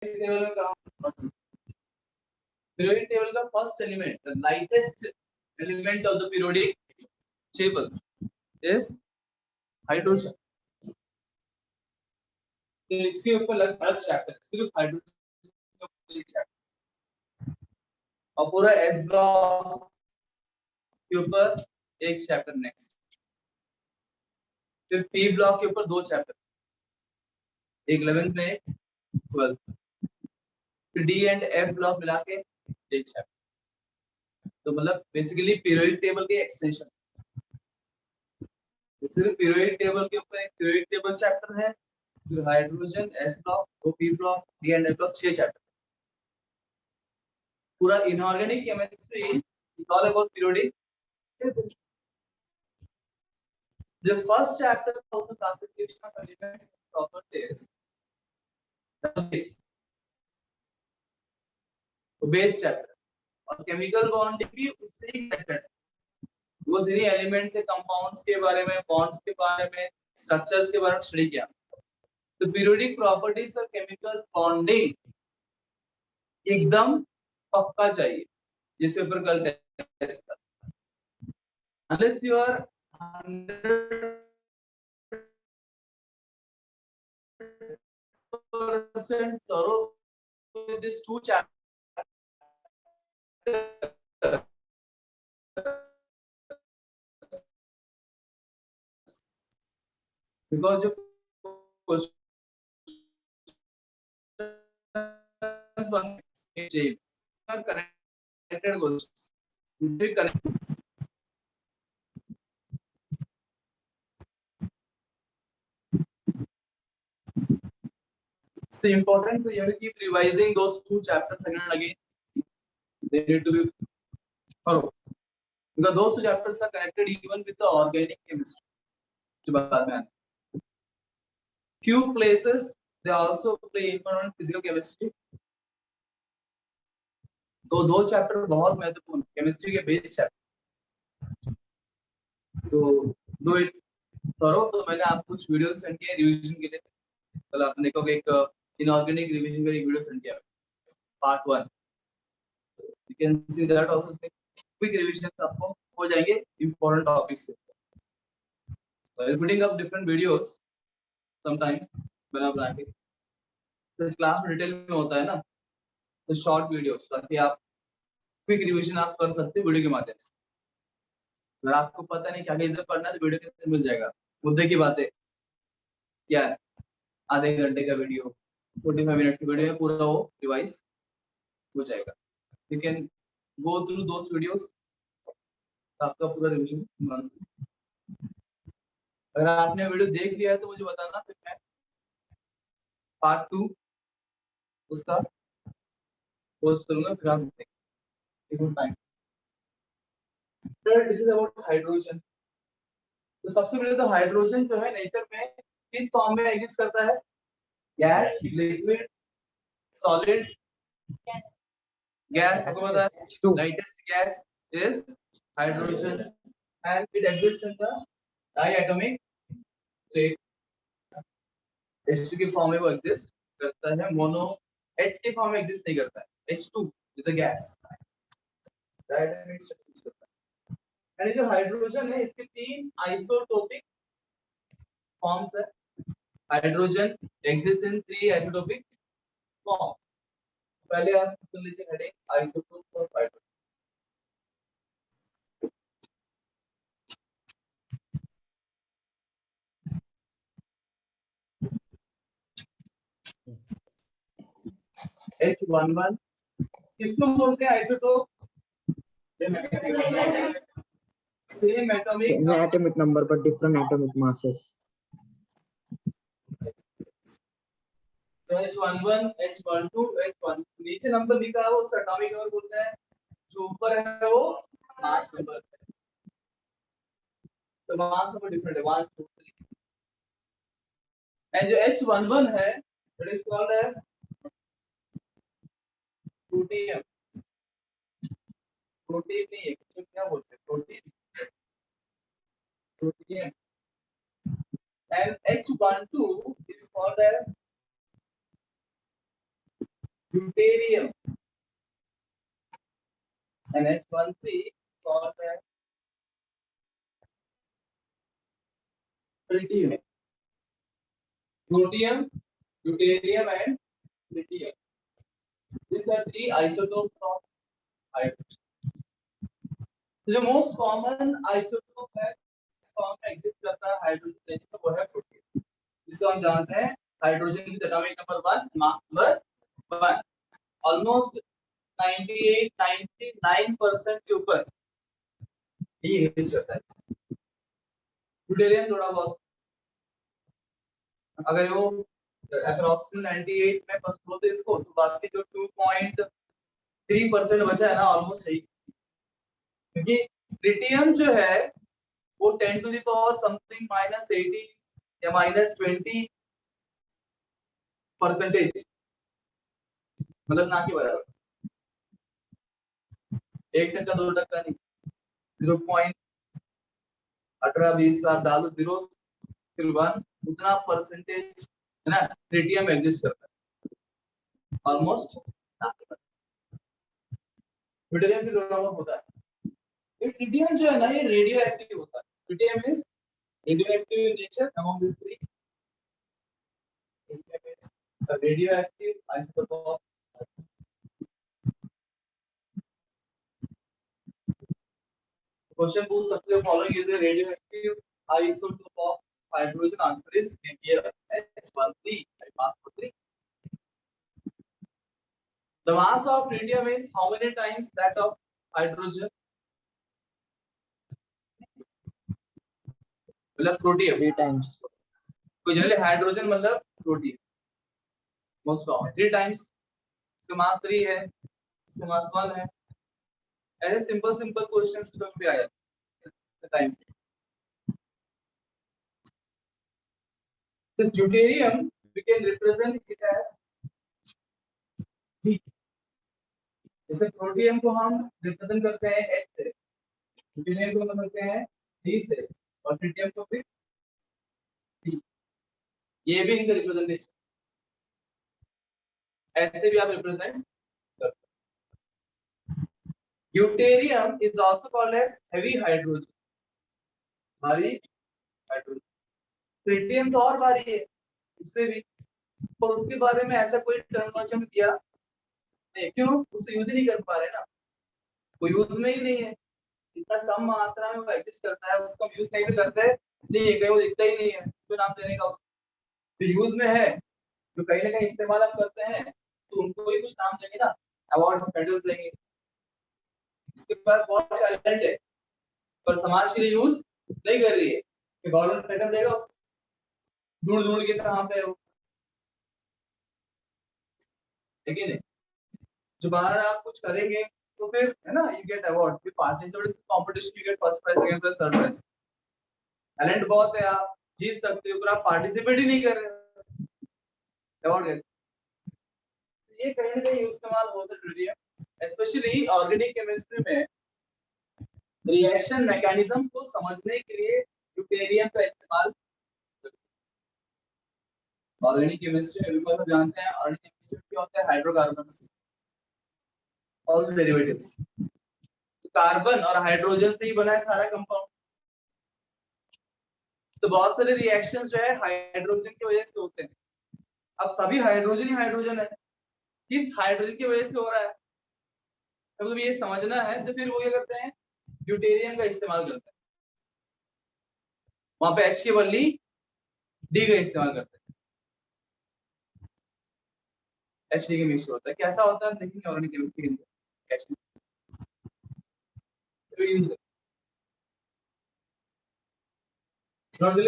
Table में कहा periodic table का first element, the lightest element of the periodic table is hydrogen. तो इसके ऊपर लगभग चैप्टर सिर्फ हाइड्रोजन चैप्टर, और पूरा एस ब्लॉक के ऊपर एक चैप्टर नेक्स्ट, फिर पी ब्लॉक के ऊपर 2 चैप्टर, एक 11th में एक 12th, फिर डी एंड एफ ब्लॉक मिला के एक चैप्टर। तो मतलब बेसिकली पीरियोडिक टेबल के एक्सटेंशन, सिर्फ पीरियोडिक टेबल के ऊपर एक पीरियोडिक टेबल चैप्टर है, फिर हाइड्रोजन एस ब्लॉक, तो P block, D and F block 6 chapter. पूरा inorganic chemistry is all about periodic table. The first chapter of the classification of elements and properties, the base chapter, और chemical bonding भी उससे ही connected है। वो सारी elements से compounds के बारे में, बॉन्ड्स के बारे में, स्ट्रक्चर्स के बारे में स्टडी किया। तो पीरियोडिक प्रॉपर्टीज और केमिकल बॉन्डिंग एकदम पक्का चाहिए, जिसके ऊपर कल टेस्ट था। Unless you are 100% thorough with these 2 chapters, because जो connected questions, so important, so you have to keep revising those 2 chapters again and again. They need to be thorough because those 2 chapters are connected even with the organic chemistry. Few places they also play important physical chemistry. तो 2 chapter बहुत महत्वपूर्ण chemistry के base chapter, तो दो थोरो। तो मैंने आपको कुछ वीडियो सेंड किए रिवीजन के लिए। कल आप देखोगे एक इनऑर्गेनिक रिवीजन का एक वीडियो सेंड किया, part 1, you can see that also. Quick revision आपको हो जाएंगे इंपॉर्टेंट टॉपिक्स से। So I'll putting up different videos sometimes बना बना के, तो क्लास में डिटेल में होता है ना, तो शॉर्ट वीडियोस, ताकि आप क्विक रिवीजन आप कर सकते हो वीडियो के माध्यम से। अगर आपको पता नहीं क्या क्या पढ़ना है तो वीडियो के अंदर मिल जाएगा। मुद्दे की बातें क्या है, आधे घंटे का वीडियो, 45 मिनट की वीडियो है, पूरा वो रिवाइज हो जाएगा। You can go through those videos, आपका पूरा रिवीजन। अगर आपने वीडियो देख लिया है तो मुझे बताना, फिर मैं पार्ट 2 उसका पोस्ट करूंगा, फिर आप देखेंगे। This is about hydrogen. तो सबसे पहले तो हाइड्रोजन जो है नेचर में किस फॉर्म में एग्जिस्ट करता है? Gas, liquid, solid, gas. आपको पता है lightest gas is hydrogen and it exist in the diatomic state. H2 के फॉर्म में वो एग्जिस्ट करता है, मोनो H के फॉर्म में एग्जिस्ट नहीं करता है। H2 is a gas, diatomic state use करता है। एंड जो हाइड्रोजन है इसके 3 आइसोटोपिक फॉर्म्स है। Hydrogen exist in 3 isotopic form. पहले आप सुन लीजिए heading isotope of hydrogen. H11 किसको बोलते हैं आइसोटोप? सेम एटॉमिक नंबर पर डिफरेंट एटॉमिक मासेस। तो H11, H12, H1 नीचे नंबर लिखा है वो उसका एटॉमिक नंबर बोलते हैं, जो ऊपर है वो मास नंबर है। तो मास नंबर डिफरेंट है 1 2 3। एंड जो H11 है it is called as protium. Protein नहीं है, तो क्या बोलते हैं? Protein, protium. And H12 is called as deuterium NH13 called as tritium. Protium, deuterium and tritium. These are three isotopes of hydrogen. जो मोस्ट कॉमन आइसोटोप है इस form में एग्जिस्ट करता है हाइड्रोजन नेचर वो है प्रोटियम, जिसको हम जानते हैं हाइड्रोजन की atomic number 1 mass number 1 almost 99% के ऊपर ये एग्जिस्ट करता है। ड्यूटेरियम थोड़ा बहुत, अगर वो अप्रॉक्सिमेट 98 में फर्स्ट होते इसको तो बाकी जो 2.3% बचा है ना ऑलमोस्ट सही, क्योंकि ट्रिटियम जो है वो 10 टू द पावर समथिंग -80 या -20% मतलब ना के बराबर, 1% 2% नहीं, 0.18-20 आप डालो 0 फिर 1 उतना परसेंटेज है ना ट्रिटियम एग्जिस्ट करता है ऑलमोस्ट। ट्रिटियम भी थोड़ा बहुत होता है। ये ट्रिटियम जो है ना ये रेडियो एक्टिव होता है। Tritium is radio active in nature among this three. Radio active isotope question पूछ सकते हो following is a radio active isotope of hydrogen, answer is here H13 mass 3. The mass of tritium is how many times that of hydrogen? मतलब protium 3 times. कोई generally hydrogen मतलब protium most common 3 times, इसका मास 3 है, इसका मास 1 है। ऐसे simple questions तो भी आ जाते हैं time. This deuterium we can represent it as D. जैसे प्रोटियम को हम रिप्रेजेंट करते हैं H से, ड्यूटेरियम को हम करते हैं D से और ट्रिटियम को भी D। ये भी इनका रिप्रेजेंटेशन, ऐसे भी आप रिप्रेजेंट कर सकते हैं। Deuterium is also called as heavy hydrogen, भारी हाइड्रोजन। ट्रिटियम तो और भारी है उससे भी, और उसके बारे में ऐसा कोई टर्मिनोलॉजी हम दिया नहीं, क्यों उसे यूज ही नहीं कर पा रहे ना, वो यूज में ही नहीं है, इतना कम मात्रा में वो एग्जिस्ट करता है, उसको हम यूज नहीं भी करते नहीं है, कहीं वो दिखता ही नहीं है तो नाम देने का उसको। तो यूज में है जो कहीं ना कहीं इस्तेमाल हम करते हैं तो उनको भी कुछ नाम देंगे ना, अवार्ड्स मेडल्स देंगे। इसके पास बहुत टैलेंट है पर समाज के लिए यूज नहीं कर रही है कि गवर्नमेंट मेडल देगा उसको, ढूंढ के कहां पे है वो, ठीक है। जो बाहर आप कुछ करेंगे तो फिर है ना यू गेट अवार्ड, फिर participate competition you get first prize, second prize, third prize. Talent बहुत है, आप जीत सकते हो पर आप पार्टिसिपेट ही नहीं कर रहे, अवार्ड कैसे? ये कहीं ना कहीं इस्तेमाल होता है ट्रिटियम, स्पेशली ऑर्गेनिक केमिस्ट्री में रिएक्शन मैकेनिज्म्स को समझने के लिए ड्यूटेरियम का इस्तेमाल। ऑर्गेनिक केमिस्ट्री में सब जानते हैं, ऑर्गेनिक केमिस्ट्री क्या होता है, हाइड्रोकार्बन्स और डेरिवेटिव्स, कार्बन और हाइड्रोजन से ही बना है सारा कंपाउंड। तो बहुत सारे रिएक्शंस जो है हाइड्रोजन की वजह से होते हैं। अब सभी हाइड्रोजन ही हाइड्रोजन है, किस हाइड्रोजन की वजह से हो रहा है मतलब ये समझना है, तो फिर वो क्या करते हैं ड्यूटेरियम का इस्तेमाल करते हैं, वहां पे H की बदली D का इस्तेमाल करते हैं, H D का मिक्स होता है। कैसा होता है देखेंगे ऑर्गेनिक केमिस्ट्री के अंदर।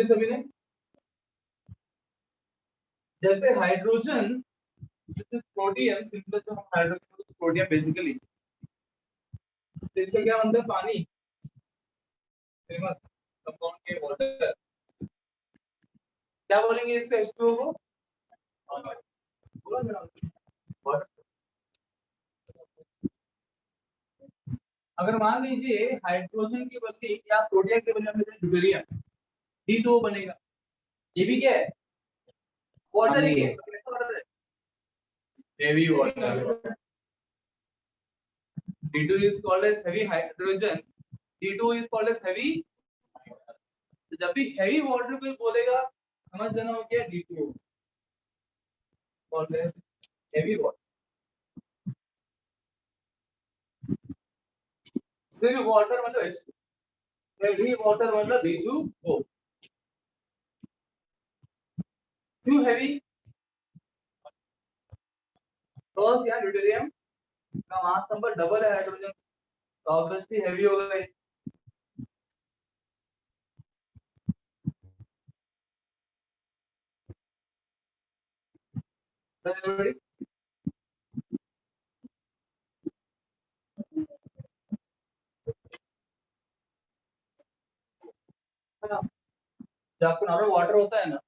सभी ने जैसे हाइड्रोजन प्रोटियम, सिंपल जो हम हाइड्रोजन प्रोटियम बेसिकली, तो इसका क्या बनता है पानी, फेमस कंपाउंड के वाटर, क्या बोलेंगे इसका H2O को, वाटर। अगर मान लीजिए हाइड्रोजन की बदली या प्रोटियम की बदली में ड्यूटेरियम, D2O बनेगा, ये भी क्या है वाटर ही है, तो कैसा वाटर है heavy water. D2 is called as heavy hydrogen. D2 is called as heavy. तो जब भी heavy water कोई बोलेगा समझ जाना हो गया D2 called as heavy water. सिर्फ water मतलब H2. heavy water मतलब B2O. Too heavy. Because यहाँ ड्यूटेरियम का मास नंबर डबल है हाइड्रोजन, तो ऑब्वियसली हेवी होगा. जब आपको नॉर्मल वाटर होता है ना,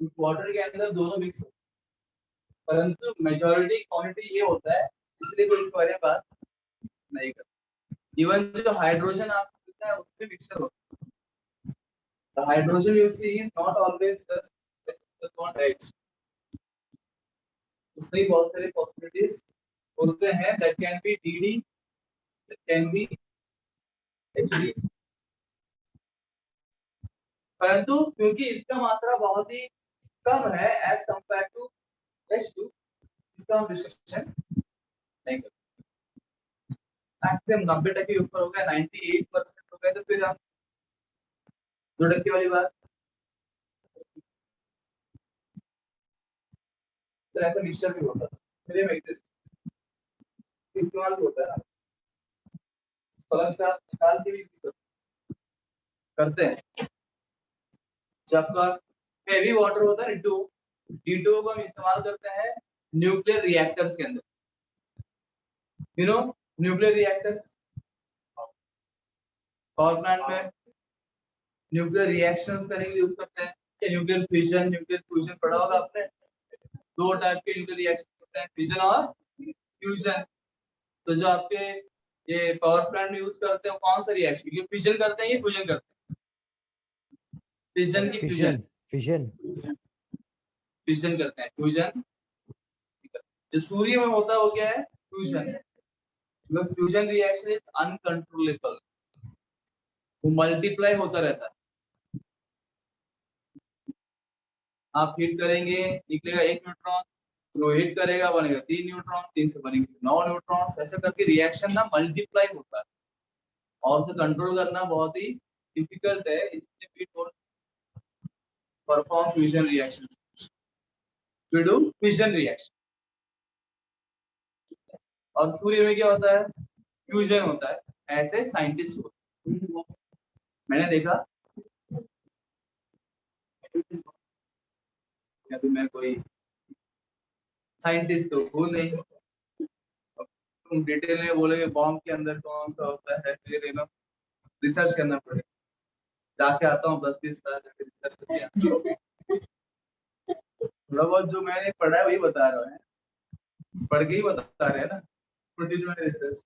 उस वाटर के अंदर दोनों मिक्स होते हैं, परंतु मेजॉरिटी क्वांटिटी ये होता है, इसलिए कोई इस बारे में बात नहीं करता. इवन जो हाइड्रोजन आपको मिलता है उसमें मिक्सचर होता है. The hydrogen you see is not always just not H. उसमें बहुत सारे possibilities होते हैं. That can be DD, that can be HD. परंतु क्योंकि इसका मात्रा बहुत ही कम है as compared to H2, इसका हम डिस्कशन नहीं करते. मैक्सिमम 90% के ऊपर हो गया, 98% हो गया, तो फिर हम 2% वाली बात. तो ऐसा मिक्सचर भी होता है, मेरे में इस्तेमाल भी होता है ना, अलग से आप निकाल के भी करते हैं. जब का हेवी वाटर होता है D2 को हम इस्तेमाल करते हैं न्यूक्लियर रिएक्टर्स के अंदर. You know nuclear reactors power plant में न्यूक्लियर रिएक्शंस करने के लिए यूज करते हैं. न्यूक्लियर फ्यूजन पढ़ा होगा आपने. दो टाइप के न्यूक्लियर रिएक्शन होते हैं, फिजन और फ्यूजन. तो जो आपके ये पावर प्लांट में यूज करते हैं कौन सा रिएक्शन, ये फिजन करते हैं, ये फ्यूजन करते हैं. फिजन की फ्यूजन फ्यूजन करते हैं. फ्यूजन जो सूर्य में होता है वो क्या है, fusion. Because fusion reaction is uncontrollable, वो मल्टीप्लाई होता रहता है. आप हीट करेंगे निकलेगा 1 न्यूट्रॉन, वो हीट करेगा बनेगा 3 न्यूट्रॉन, 3 से बनेंगे 9 न्यूट्रॉन्स. ऐसे करके रिएक्शन ना मल्टीप्लाई होता है और उसे कंट्रोल करना बहुत ही डिफिकल्ट है. इसलिए we don't perform fusion reaction, we do fission reaction. और सूर्य में क्या होता है, फ्यूजन होता है. ऐसे साइंटिस्ट होते हैं, मैंने देखा. अभी मैं कोई साइंटिस्ट तो हूँ नहीं, तुम डिटेल में बोलेगे बॉम्ब के अंदर कौन सा होता है, फिर रिसर्च करना पड़ेगा. जाके आता हूँ 10-20 साल जाके रिसर्च करके. थोड़ा बहुत जो मैंने पढ़ा है वही बता रहा है, पढ़ के ही बता रहे हैं ना, जो मैंने रिसर्च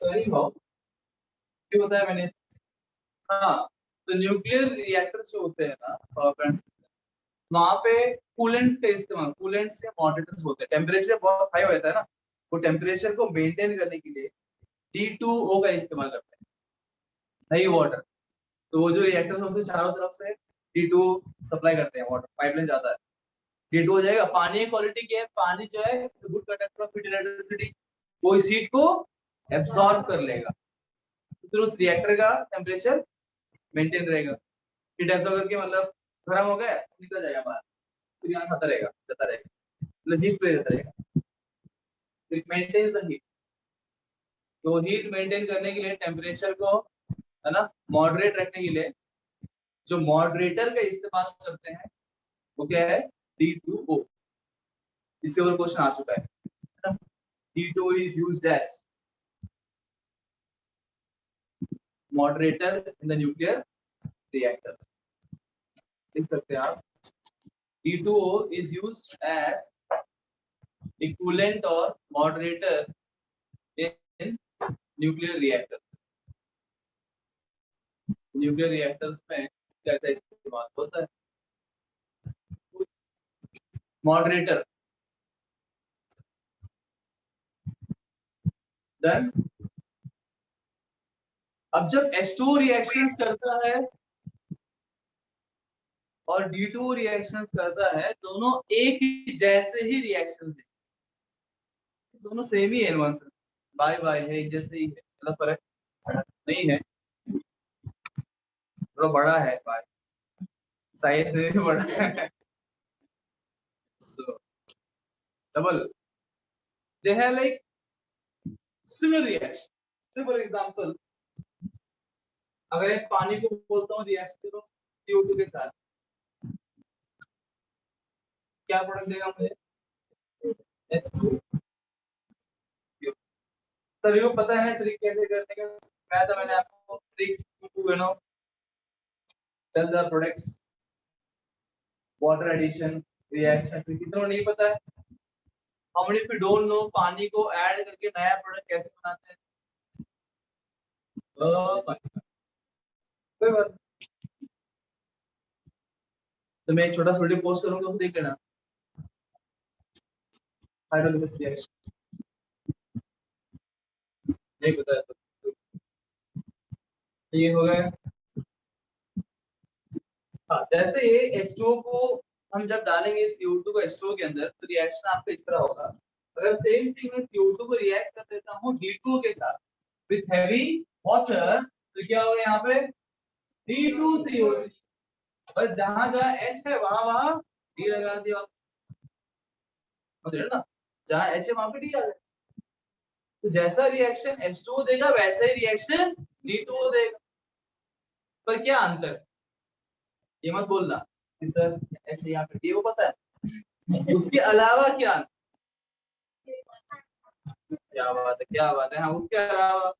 सही हो ये बताया मैंने. हाँ, तो न्यूक्लियर रिएक्टर्स जो होते हैं ना पावर प्लांट्स, वहाँ पे कूलेंट्स का इस्तेमाल, कूलेंट्स या मॉडरेटर्स होते हैं. टेम्परेचर बहुत हाई हो जाता है ना, वो टेम्परेचर को मेंटेन करने के लिए D2O का इस्तेमाल करते हैं, सही वाटर. तो वो जो रिएक्टर्स होते हैं चारों तरफ से D2 सप्लाई करते हैं, वाटर पाइपलाइन जाता है, D2 हो जाएगा. पानी की क्वालिटी क्या है, पानी जो है good conductor of heat and electricity, वो इस हीट को एब्सॉर्ब कर लेगा. तो उस रिएक्टर का टेम्परेचर मेंटेन रहेगा. हीट एब्सॉर्ब करके मतलब गर्म हो गया निकल जाएगा बाहर, फिर यहाँ खाता रहेगा, जाता रहेगा, मतलब हीट पे जाता रहेगा. It maintains the heat. तो हीट मेंटेन करने के लिए टेम्परेचर को है ना मॉडरेट रखने के लिए जो मॉडरेटर का इस्तेमाल करते हैं वो क्या है, D2O. इससे और क्वेश्चन आ चुका है. D2O is used as moderator in the nuclear reactor. लिख सकते हैं आप, D2O is used as a coolant or moderator in nuclear reactors. Nuclear reactors में क्या क्या इस्तेमाल होता है. मॉडरेटर। डन। अब जब H2O रिएक्शंस करता है और D2O रिएक्शंस करता है, दोनों एक ही जैसे ही रिएक्शंस है, दोनों सेम ही है इनवन से, बाय बाय है, एक जैसे ही है, मतलब फर्क नहीं है, थोड़ा बड़ा है बाय साइज से भी बड़ा है। So double, they have like similar reaction. Say for example, अगर एक पानी को बोलता हूँ रिएक्ट करो CO2 के साथ, क्या प्रोडक्ट देगा मुझे? H2O। सभी को पता है ट्रिक कैसे करने का, मैंने आपको tricks to tell the products water addition reaction, कितना नहीं पता है? How many if you don't know पानी को ऐड करके नया प्रोडक्ट कैसे बनाते हैं? कोई बात, तो मैं एक छोटा सा वीडियो पोस्ट करूंगा, उसे देख लेना। नहीं पता है तो ये हो गया। हाँ, जैसे ये H2O को हम जब डालेंगे CO2 को H2O के अंदर, तो रिएक्शन आपका इस तरह होगा। अगर सेम थिंग मैं CO2 को रिएक्ट कर देता हूँ D2O के साथ विथ हैवी वाटर, तो क्या होगा यहाँ पे? D2CO3। बस जहां जहां H है वहां वहां D लगा दिया, समझ रहे हो ना? जहां H है वहां पे D आ जाए। तो जैसा रिएक्शन H2O देगा वैसा ही रिएक्शन D2O देगा। पर क्या अंतर है? ये मत बोलना कि सर H यहाँ पे D, वो पता है, उसके अलावा क्या अंतर? क्या बात है, क्या बात है। हाँ, उसके अलावा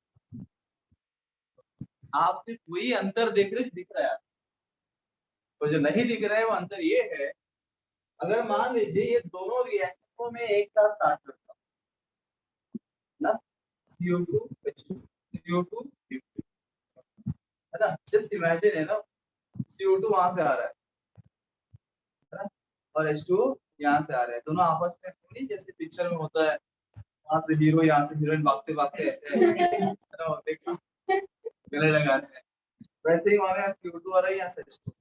आप सिर्फ वही अंतर देख रहे, दिख रहा है, तो जो नहीं दिख रहा है वो अंतर ये है, अगर मान लीजिए ये दोनों रिएक्शन को मैं एक साथ स्टार्ट करता हूँ ना, CO2 H2 CO2 H2, है ना? जस्ट इमेजिन है ना, CO2 वहां से आ रहा है ना, और H2 यहाँ से आ रहा है, दोनों आपस में नहीं, जैसे पिक्चर में होता है, वहां से हीरो यहाँ से हीरोइन भागते भागते ऐसे है ना, देखो गले लगाते हैं, वैसे ही हमारे यहाँ CO2 आ रहा है, यहाँ से H2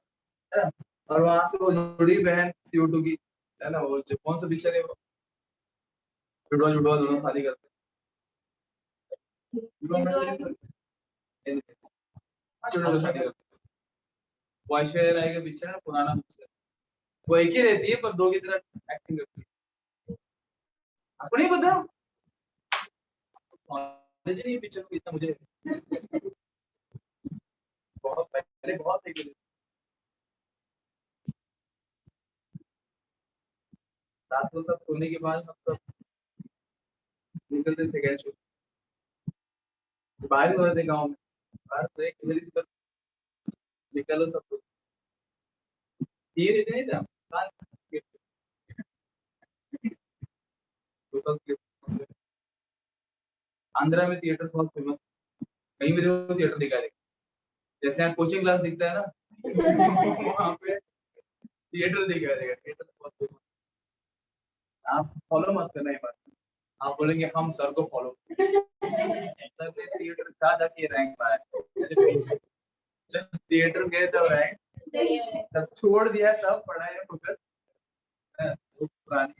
है ना, और वहां से वो जुड़ी बहन CO2 की, है ना, वो जो कौन सा पिक्चर है वो, जुड़वा जुड़वा दोनों शादी करते हैं, जुड़वा शादी करते हैं, वो ऐश्वर्या राय का पिक्चर है, पुराना पिक्चर, वो एक ही रहती है पर दो की तरह एक्टिंग करती है। आपको नहीं पता? नॉलेज नहीं पिक्चर को इतना मुझे, बहुत पहले बहुत देखे, रात को सब सोने के बाद हम सब निकलते सेकंड शो, बाहर हो रहे थे गाँव में, बाहर तो एक इधर निकलो सब कुछ, ये रहते नहीं था आंध्रा में थिएटर्स बहुत फेमस, कहीं भी देखो थिएटर दिखा देगा, जैसे यहाँ कोचिंग क्लास दिखता है ना, वहाँ पे थिएटर दिखा देगा, थिएटर बहुत फेमस। आप फॉलो मत करना ये बात, आप बोलेंगे हम सर को फॉलो, सर ने थिएटर कहाँ जाके रैंक पाया, जब थिएटर गए तब रैंक, तब छोड़ दिया, तब पढ़ाई में फोकस, पुरानी।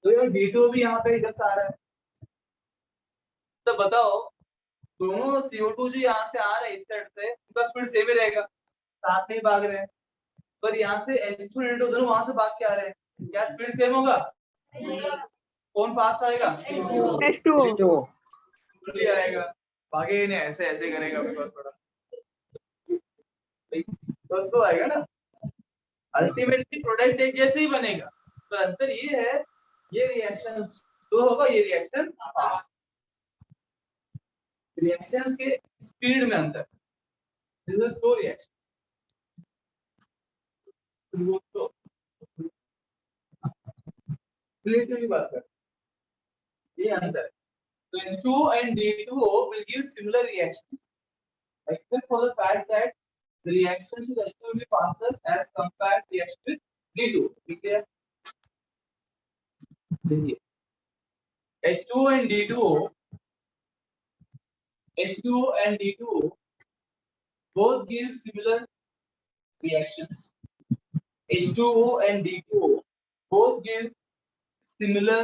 तो ये D2 भी यहाँ पे इधर से आ रहा है, तो बताओ दोनों CO2 जो यहाँ से आ रहे हैं इस साइड से, उनका स्पीड सेम ही रहेगा, साथ में ही भाग रहे हैं, पर यहाँ से H2 D2 दोनों वहां से भाग के आ रहे हैं, क्या स्पीड सेम होगा? कौन फास्ट आएगा? H2O आएगा, भागे ही नहीं, ऐसे ऐसे करेगा थोड़ा, तो स्लो आएगा ना, अल्टीमेटली प्रोडक्ट एक जैसे ही बनेगा, तो अंतर ये है, ये रिएक्शन स्लो होगा, ये रिएक्शन फास्ट, रिएक्शंस के स्पीड में अंतर, this is slow reaction, relatively बात कर, ये अंतर है। So H2O and D2O will give similar reactions, except for the fact that the reactions with H2O will be faster as compared to reaction with D2 ठीक है। देखिए H2O and D2O, H2O and D2O both give similar reactions. H2O and D2O both give similar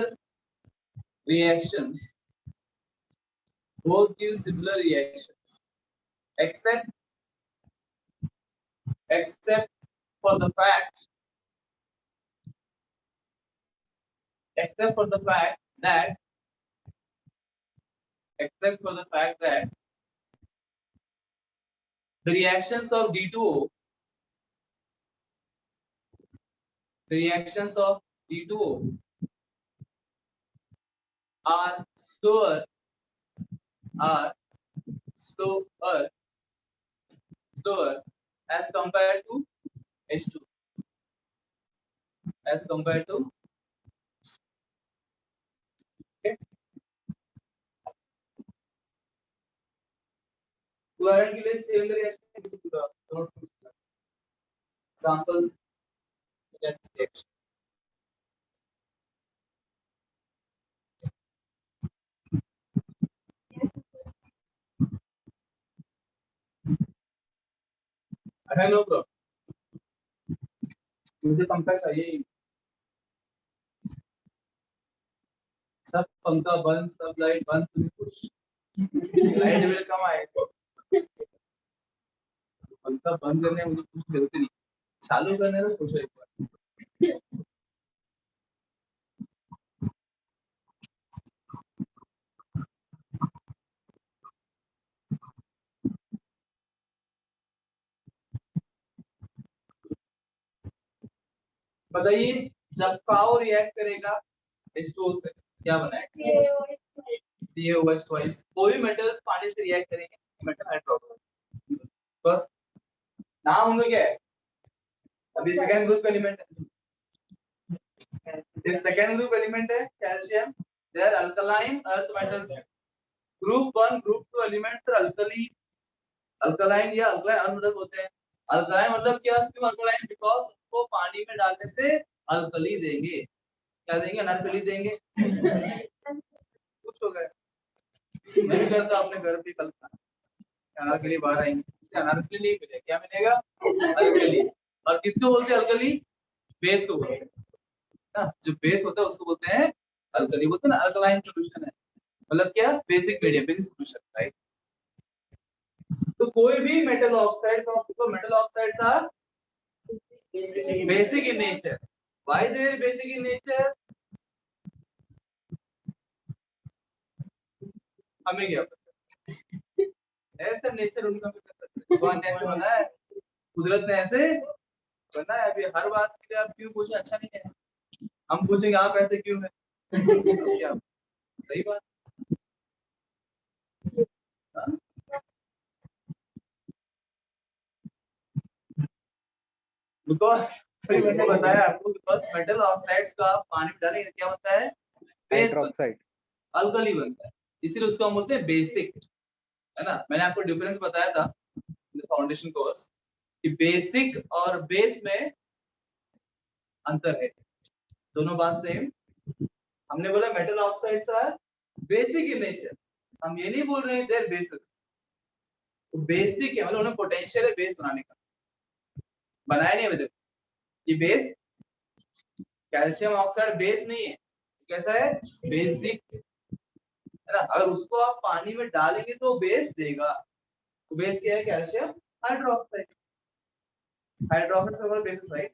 reactions. Both give similar reactions, except for the fact, except for the fact that, except for the fact that the reactions of D2O, the reactions of D2O are slower, are slower, slower as compared to H2, as compared to, okay. उदाहरण के लिए same reaction examples reaction. Hello bro, मुझे पंखा चाहिए। सब पंखा बंद, सब लाइट बंद, तुम्हें खुश। लाइट बिल कम आए तो पंखा बंद करने मुझे कुछ मिलते नहीं, चालू करने तो सोचो एक बार। बताइए जब पावर रिएक्ट करेगा H2O से क्या बनाएगा? CaOH twice। कोई भी मेटल्स पानी से रिएक्ट करेंगे, मेटल हाइड्रोक्साइड। बस नाम होंगे क्या है? अभी सेकंड ग्रुप एलिमेंट है, this second group element है calcium, they are alkaline earth metals। Group 1 group 2 elements are alkali, alkaline या alkaline earth metals होते हैं। अल्कलाइन मतलब क्या? क्यों अल्कलाइन? बिकॉज़ उसको पानी में डालने से अल्कली देंगे। क्या देंगे? अनर्कली देंगे। कुछ हो गया, मैं भी करता अपने घर पे कल अनर्कली बाहर आएंगे, अनर्कली नहीं मिलेगा, क्या मिलेगा? अल्कली। और किसको बोलते हैं अल्कली? बेस को बोलते हैं ना, जो बेस होता है उसको बोलते हैं अल्कली। बोलते हैं ना अल्कलाइन सॉल्यूशन है, मतलब क्या? Basic medium, basic solution, right. तो कोई भी मेटल ऑक्साइड का, तो metal oxides are basic in nature. Why they are basic in nature? हमें क्या पता, ऐसा नेचर उनका भी कर सकते हैं। भगवान ने ऐसे बनाया है, कुदरत ने ऐसे बनाया है। अभी हर बात के लिए आप क्यों पूछे? अच्छा नहीं है, हम पूछेंगे आप ऐसे क्यों है? क्या सही बात? बिकॉज मैंने बताया आपको, बिकॉज मेटल ऑक्साइड्स का पानी में डालेंगे क्या बनता है? हाइड्रोक्साइड, अल्कली बनता है, इसीलिए उसको हम बोलते हैं बेसिक, है ना। मैंने आपको डिफरेंस बताया था फाउंडेशन कोर्स कि बेसिक और बेस में अंतर है, दोनों बात सेम। हमने बोला metal oxides are basic in nature, हम ये नहीं बोल रहे हैं देयर बेसिस। तो बेसिक है मतलब उन्हें पोटेंशियल है बेस बनाने का, बनाया नहीं अभी तक। ये बेस, कैल्शियम ऑक्साइड बेस नहीं है, कैसा है? बेसिक, है ना। अगर उसको आप पानी में डालेंगे तो बेस देगा। तो बेस क्या है? Calcium hydroxide, hydroxide basis, right.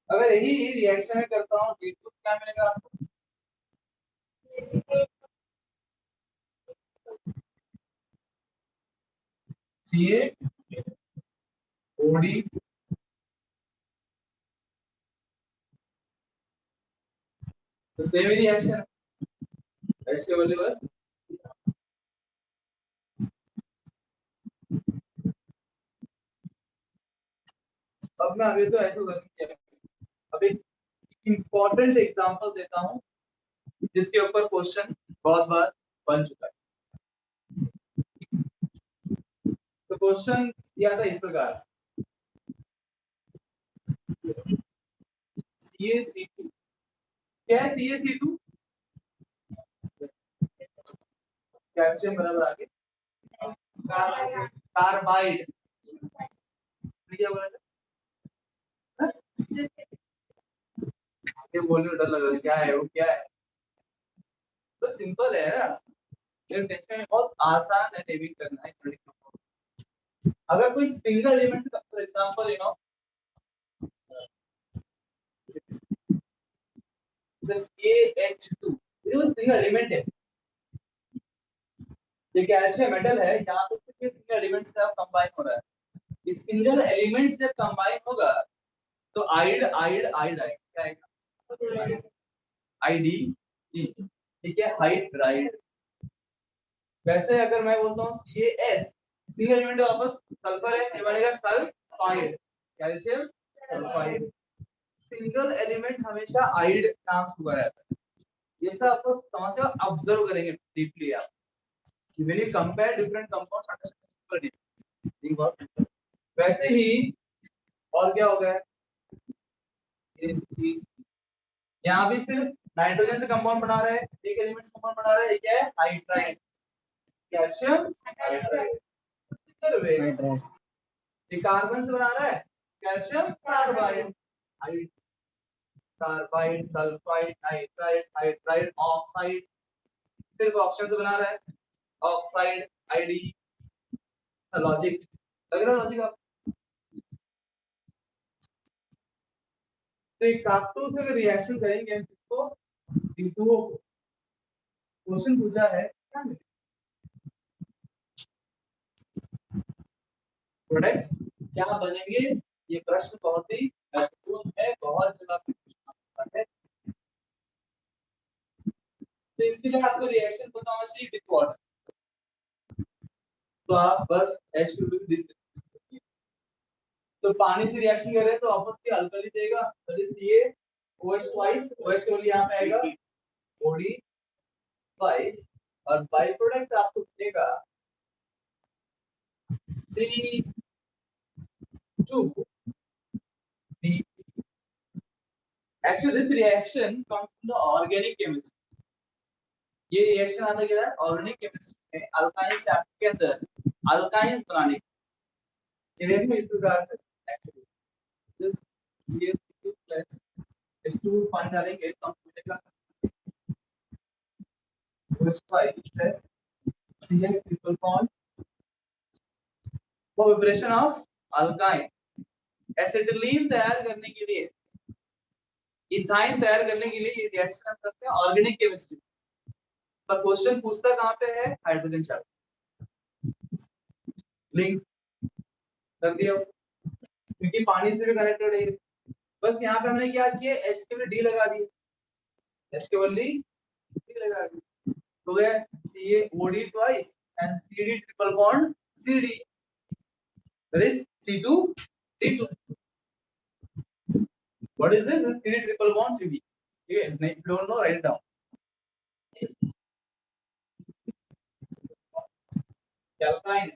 अगर यही रिएक्शन में करता हूँ D2 क्या मिलेगा आपको? CaOD तो सेम ही रिएक्शन ऐसे वाले बस। अब मैं अभी तो ऐसे उदाहरण किया, अभी इंपॉर्टेंट एग्जांपल देता हूं जिसके ऊपर क्वेश्चन बहुत बार बन चुका है। तो क्वेश्चन किया था इस प्रकार से, CaC2 क्या है? CaC2 कैल्शियम बराबर आगे कार्बाइड, क्या बोला था? आगे बोलने में डर लग रहा है, क्या है वो, क्या है? तो सिंपल है ना, टेंशन में बहुत आसान है नेमिंग करना है। अगर कोई सिंगल एलिमेंट से, फॉर एग्जांपल जस्ट KH2 ये वो सिंगल एलिमेंट है, ये कैल्शियम मेटल है, यहाँ पे सिर्फ सिंगल एलिमेंट से कंबाइन हो रहा है। ये सिंगल एलिमेंट से कंबाइन होगा तो आइड आइड आइड आएगा, क्या आएगा? ID, ठीक है, हाइड्राइड। वैसे अगर मैं बोलता हूँ CaS, सिंगल एलिमेंट वापस सल्फर है, ये बनेगा sulphide, calcium sulphide. Single element हमेशा आइड नाम से हुआ रहता है। ये सब आपको समझ में ऑब्जर्व करेंगे डीपली आप, when you compare different compounds understand simple बहुत सिंपल। वैसे ही और क्या हो गया, यहाँ भी सिर्फ नाइट्रोजन से कंपाउंड बना रहे हैं, एक एलिमेंट से कंपाउंड बना रहे हैं, क्या है? Hydride, calcium hydride. ये कार्बन से बना रहा है, calcium carbide, hide carbide sulphide nitride hydride oxide, सिर्फ ऑक्सीजन से बना रहा है, ऑक्साइड ID। लॉजिक लग रहा है, लॉजिक आप तो एक काकटू से रिएक्शन करेंगे इसको C2O, क्वेश्चन पूछा है क्या प्रोडक्ट्स क्या बनेंगे, ये प्रश्न बहुत ही महत्वपूर्ण है, बहुत जगह पे पूछा है। तो इसके लिए आपको रिएक्शन पता होना चाहिए विद वाटर, तो आप बस H2 तो पानी से रिएक्शन कर रहे हैं तो आपस में अल्कली देगा, that is CaOH twice, OH केवल यहाँ पे आएगा OD ट्वाइस, और बाय प्रोडक्ट आपको मिलेगा C2B। Actually this reaction comes from the organic chemistry, ये रिएक्शन आता है ऑर्गेनिक केमिस्ट्री में, अल्काइन चैप्टर के अंदर अल्काइंस बनाने के रिएक्शन इस प्रकार से एक्चुअली CH2 प्लस H2 पानी डालेंगे तो हमको मिलेगा OH plus CH triple bond, वो वाइब्रेशन ऑफ अल्काइन। एसिटिलीन तैयार करने के लिए, इथाइन तैयार करने के लिए ये रिएक्शन हम करते हैं ऑर्गेनिक केमिस्ट्री, पर क्वेश्चन पूछता कहां पे है? हाइड्रोजन चैप्टर, लिंक कर दिया उसने, क्योंकि पानी से भी कनेक्टेड है। बस यहाँ पे हमने क्या किया, H के लिए D लगा दी, H के बदले D लगा दी, तो गया CaOD twice and CD triple bond CD, that is C2D2। what is this? CD triple bond CD, ठीक है, नहीं don't know, write it down। Alkyne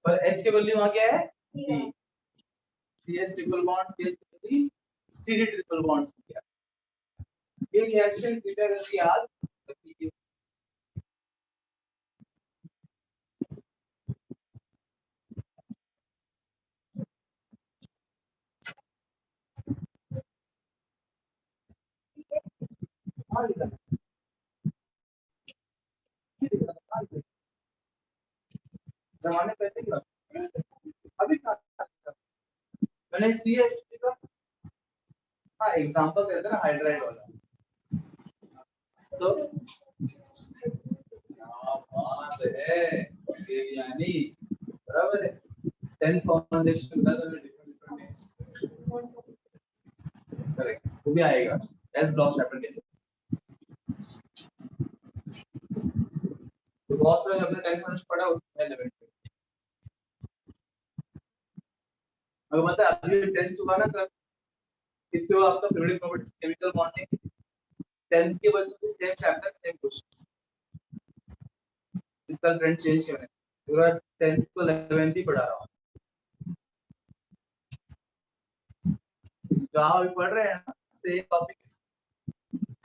पर H के बदले वहां क्या है? D, CH triple bond CH के बदले CD ट्रिपल बॉन्ड किया। ये रिएक्शन कृपया करके याद रखिए। जमाने पहले की बात, अभी मैंने CH का हाँ एग्जांपल देते ना हाइड्राइड वाला, तो क्या बात है यानी बराबर है। 10 फाउंडेशन का तो डिफरेंट नेम्स करेक्ट, वो भी आएगा एस ब्लॉक चैप्टर के, तो बहुत सारे अपने 10 फाउंडेशन पढ़ा उसमें 11 अगर बता अभी टेस्ट हुआ ना कल, इसके बाद आपका periodic properties, chemical bonding, 10th के बच्चों को सेम चैप्टर सेम क्वेश्चंस। इसका ट्रेंड चेंज किया मैंने, पूरा 10th को 11th ही पढ़ा रहा हूँ। जो आप पढ़ रहे हैं ना सेम टॉपिक्स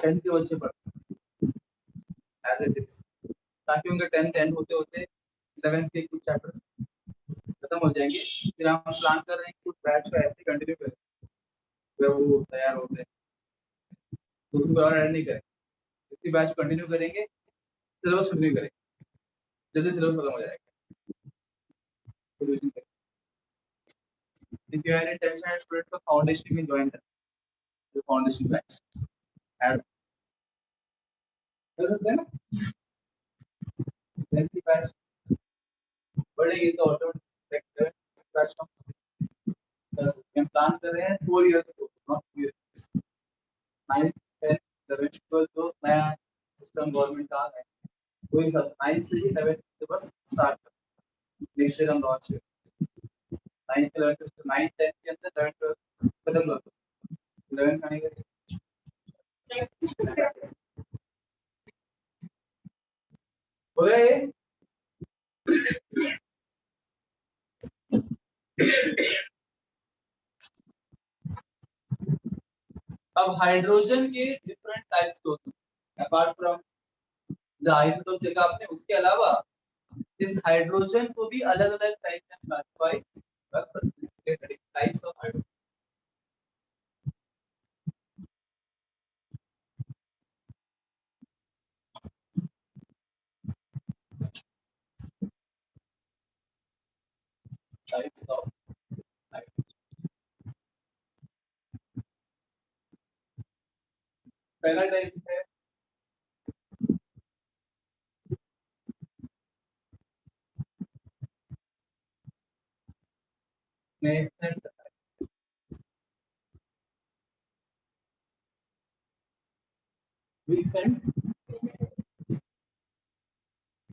10th के बच्चे पढ़ एज इट इज, ताकि उनका 10th एंड होते होते 11th के कुछ चैप्टर्स खत्म हो जाएंगे। फिर हम प्लान कर रहे हैं कि कुछ बैच को ऐसे कंटिन्यू करें फिर वो तैयार होते हैं, दूसरी बार ऐड नहीं करेंगे, इसी बैच कंटिन्यू करेंगे, सिलेबस कंटिन्यू करेंगे, जल्दी सिलेबस खत्म हो जाएगा। If you have any tension and students of foundation, you can join the foundation batch. Add कर सकते हैं ना? Then the batch बढ़ेगी तो ऑटोमेटिक बैच हम प्लान कर रहे हैं 4 इयर्स को, not 2 years. 9th 10th 11th 12th तो नया सिस्टम गवर्नमेंट का है, कोई सब 9th से ही 11th से बस स्टार्ट कर, नेक्स्ट ईयर हम लॉन्च करेंगे। 9th 11th 9th 10th के अंदर 11th 12th खत्म कर दो, 11th आने का हो गया ये। अब हाइड्रोजन के डिफरेंट टाइप्स होते हैं, अपार्ट फ्रॉम द आइसोटोप देखा आपने, उसके अलावा इस हाइड्रोजन को भी अलग अलग टाइप में क्लासिफाई कर सकते हैं, types of hydrogen. Types of hydrogen, पहला टाइप है nascent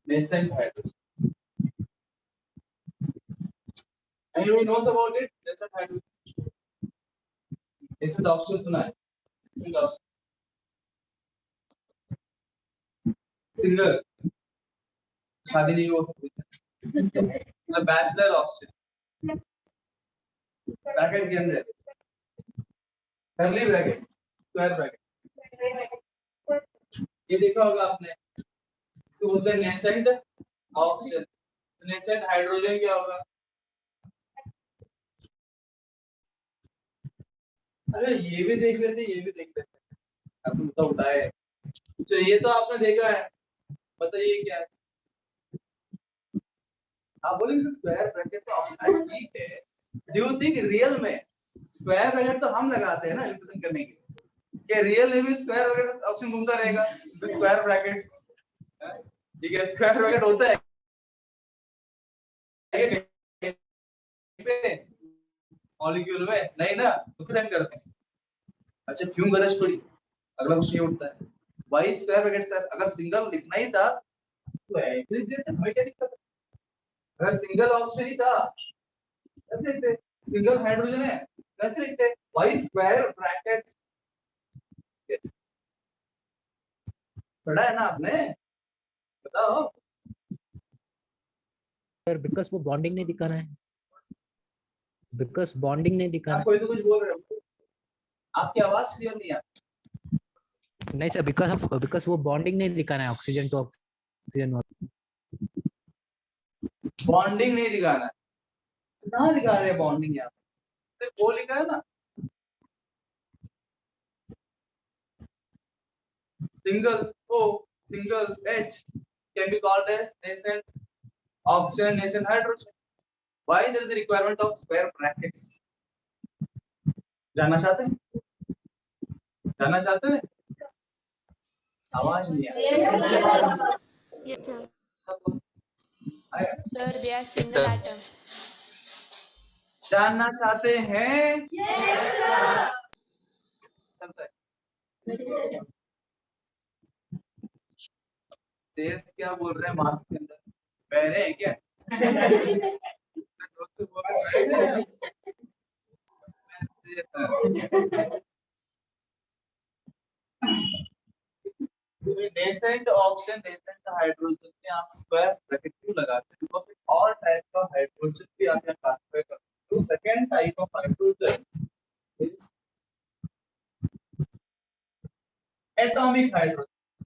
nascent hydrogen. Anyone knows about it? Nascent hydrogen. इसमें ऑप्शन सुना है? इसमें ऑप्शन सिंगल, शादी नहीं हो सकती, मतलब बैचलर ऑप्शन, ब्रैकेट के अंदर कर्ली ब्रैकेट, स्क्वायर ब्रैकेट, ये देखा होगा आपने, इसको बोलते हैं नेसेंट ऑप्शन। नेसेंट हाइड्रोजन क्या होगा? अरे ये भी देख लेते, ये भी देख लेते, आपने तो उठाए। तो ये तो आपने देखा है, बताइए क्या है? आप बोलेंगे स्क्वायर ब्रैकेट तो ऑप्शन ठीक है, डू यू थिंक रियल में स्क्वायर ब्रैकेट तो हम लगाते हैं ना रिप्रेजेंट करने के लिए, क्या रियल में भी स्क्वायर ब्रैकेट ऑप्शन घूमता रहेगा? स्क्वायर ब्रैकेट्स, ठीक है, स्क्वायर ब्रैकेट होता है मॉलिक्यूल में नहीं ना, रिप्रेजेंट करते हैं। अच्छा क्यों गरज पड़ी? अगला क्वेश्चन ये उठता है, वाई स्क्वायर ब्रैकेट सर? अगर सिंगल लिखना ही था तो ऐसे लिख देते, हमें क्या दिक्कत है? अगर सिंगल ऑप्शन ही था कैसे लिखते? सिंगल हाइड्रोजन है कैसे लिखते? वाई स्क्वायर ब्रैकेट पढ़ा है ना आपने, बताओ। सर बिकॉज वो बॉन्डिंग नहीं दिखा रहा है, बिकॉज बॉन्डिंग नहीं दिखा रहा आप कोई तो कुछ बोल रहे हो, आपकी आवाज क्लियर नहीं आ रही। है। नहीं सर, बिकॉज वो बॉन्डिंग नहीं दिखा रहा है ऑक्सीजन टू ऑक्सीजन। बॉन्डिंग नहीं दिखाना है, कहाँ दिखा रहे हैं बॉन्डिंग? यहाँ पे वो लिखा है ना, single O, single H can be called as nascent oxygen, nascent hydrogen. Why there is a requirement of square brackets? जानना चाहते हैं? जानना चाहते हैं? आवाज नहीं आ रही। Yes, sir. आया? Sir, they are single atom. जानना चाहते हैं? चलता है। तेज क्या बोल रहे हैं मास्क के अंदर? बहरे हैं क्या? दोस्त बोल रहे हैं तो ये नेसेंट ऑक्सीजन नेसेंट हाइड्रोजन में आप स्क्वायर ब्रैकेट क्यों लगाते हैं? बिकॉज़ ऑल टाइप का हाइड्रोजन भी आप यहाँ ट्रांसफर करते हो। तो second type of hydrogen is atomic hydrogen.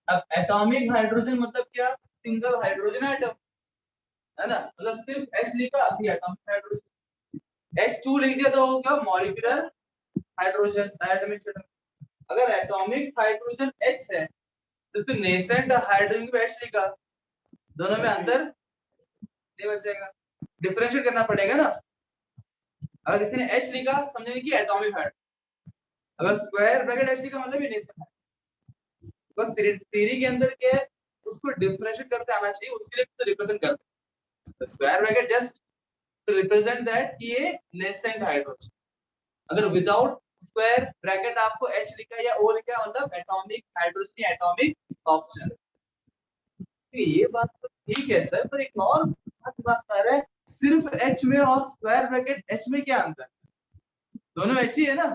अब एटॉमिक हाइड्रोजन मतलब क्या? सिंगल हाइड्रोजन एटम, है ना? मतलब सिर्फ H लिखा अभी एटॉमिक हाइड्रोजन। H2 लिख दिया तो हो गया मॉलिक्यूलर हाइड्रोजन, डायटोमिक एटम। अगर एटॉमिक हाइड्रोजन H है तो फिर नेसेंट हाइड्रोजन को H लिखा, दोनों में अंतर नहीं बचेगा, डिफरेंशिएट करना पड़ेगा ना। अगर किसी ने H लिखा समझेंगे कि एटॉमिक हाइड्रोजन, अगर स्क्वायर ब्रैकेट H लिखा मतलब ये नेसेंट है। बस थ्योरी के अंदर क्या है, उसको डिफरेंशिएट करते आना चाहिए, उसके लिए तो रिप्रेजेंट करते हैं square bracket just to represent that कि ये नेसेंट हाइड्रोजन। अगर विदाउट स्क्वायर ब्रैकेट आपको H लिखा या O लिखा मतलब एटॉमिक हाइड्रोजन या एटॉमिक ऑक्सीजन। ये बात तो ठीक है सर, पर एक और बात कर रहा है, सिर्फ H में और स्क्वायर ब्रैकेट H में क्या अंतर है? दोनों H ही है ना,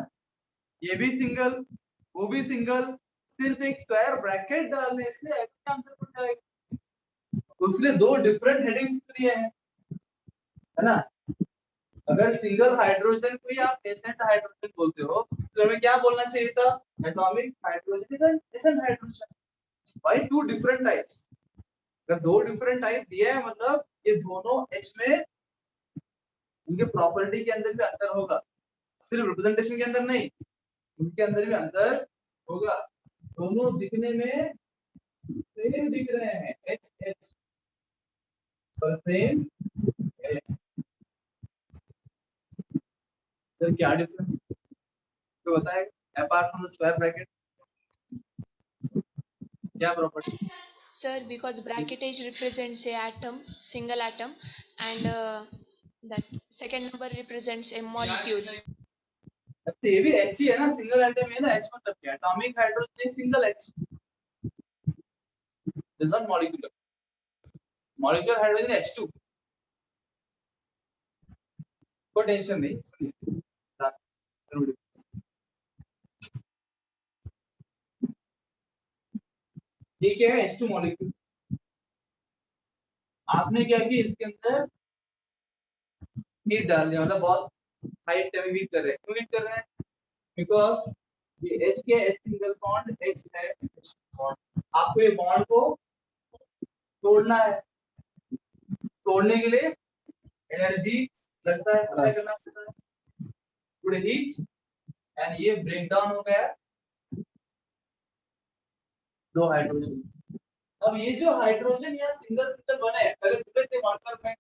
ये भी सिंगल वो भी सिंगल, सिर्फ एक स्क्वायर ब्रैकेट डालने से H का अंतर पड़ जाएगा। उसने दो डिफरेंट हेडिंग्स दिए हैं, है ना। अगर सिंगल हाइड्रोजन को ही आप नेसेंट हाइड्रोजन बोलते हो तो हमें क्या बोलना चाहिए था? Atomic hydrogen is nascent hydrogen. Why two different types? अगर दो डिफरेंट टाइप दिया है मतलब ये दोनों H में उनके प्रॉपर्टी के अंदर भी अंतर होगा, सिर्फ रिप्रेजेंटेशन के अंदर नहीं, उनके अंदर भी अंतर होगा। दोनों दिखने में सेम दिख रहे हैं, H H पर सेम है, तो क्या डिफरेंस तो बताएगा apart from the square bracket? क्या property? Sir, because bracket H represents a atom, single atom, and that second number represents a molecule. तो ये भी H ही है ना, सिंगल एटम है ना, H मतलब क्या? Atomic hydrogen is single H, is not molecular. Molecular hydrogen H2। कोई टेंशन नहीं, सुनिए जरूर। ठीक है, H2 मॉलिक्यूल आपने क्या किया, इसके अंदर हीट डाल दिया, मतलब बहुत हाई टेम्परेचर हीट कर रहे हैं। क्यों हीट कर रहे हैं? बिकॉज ये H के H सिंगल बॉन्ड H है बॉन्ड, आपको ये बॉन्ड को तोड़ना है, तोड़ने के लिए एनर्जी लगता है, सप्लाई करना पड़ता है, थोड़ी हीट, एंड ये ब्रेक डाउन हो गया दो हाइड्रोजन। अब ये जो हाइड्रोजन या सिंगल सिंगल बने, पहले जुड़े थे मार्कर में,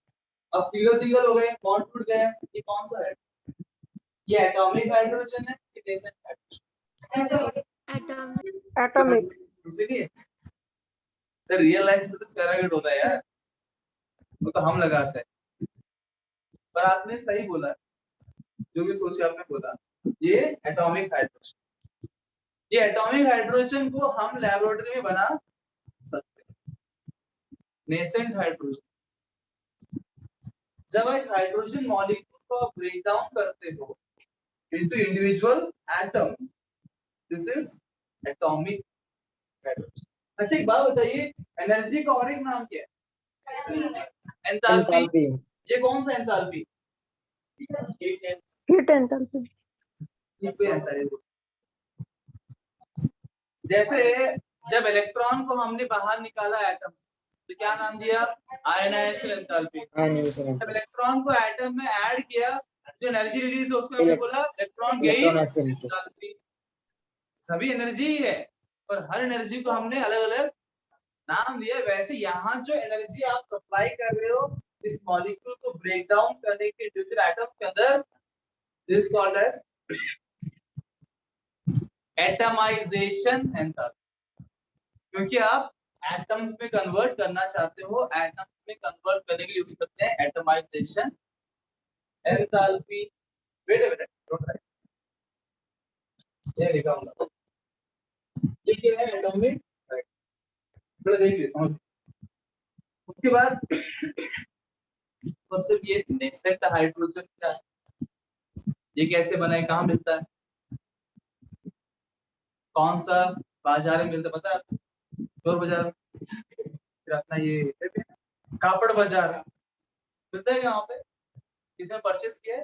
अब सिंगल सिंगल हो गए, बॉन्ड टूट गया, ये कौन सा है? ये एटॉमिक हाइड्रोजन है कि नेसेंट हाइड्रोजन? एटॉमिक। इसीलिए तो रियल लाइफ में तो स्क्वायर होता है यार, वो तो हम लगाते हैं। पर आपने सही बोला, जो भी सोच के आपने बोला, ये एटॉमिक हाइड्रोजन, ये एटॉमिक हाइड्रोजन को हम लैबोरेटरी में बना सकते हैं। नेसेंट हाइड्रोजन, जब एक हाइड्रोजन मॉलिक्यूल को आप ब्रेक डाउन करते हो into individual atoms, this is atomic hydrogen. अच्छा एक बात बताइए, एनर्जी का और एक नाम क्या है? एंथैल्पी। ये कौन सा एंथैल्पी? Heat enthalpy. जैसे जब इलेक्ट्रॉन को हमने बाहर निकाला एटम से तो क्या नाम दिया? Ionisation enthalpy. जब इलेक्ट्रॉन को एटम में ऐड किया जो एनर्जी रिलीज हो उसको हमने बोला इलेक्ट्रॉन गेन एंथैल्पी। सभी एनर्जी ही है, पर हर एनर्जी को हमने अलग अलग नाम दिया। वैसे यहाँ जो एनर्जी आप सप्लाई कर रहे हो इस मॉलिक्यूल को ब्रेक डाउन करने के दूसरे एटम्स के अंदर, this called as atomisation enthalpy. क्योंकि आप एटम्स में कन्वर्ट करना चाहते हो, एटम्स में कन्वर्ट करने के लिए यूज करते हैं atomisation enthalpy. Wait a minute, don't write, ये लिखा होगा, ये क्या है? एटॉमिक, थोड़ा देख लीजिए समझ। उसके बाद और सिर्फ ये नेसेंट हाइड्रोजन क्या है, ये कैसे बना है, कहाँ मिलता है, कौन सा बाजार में मिलता, पता है आपको? चोर बाजार, फिर अपना ये कापड़ बाजार मिलता है यहाँ पे। किसने परचेस किया है?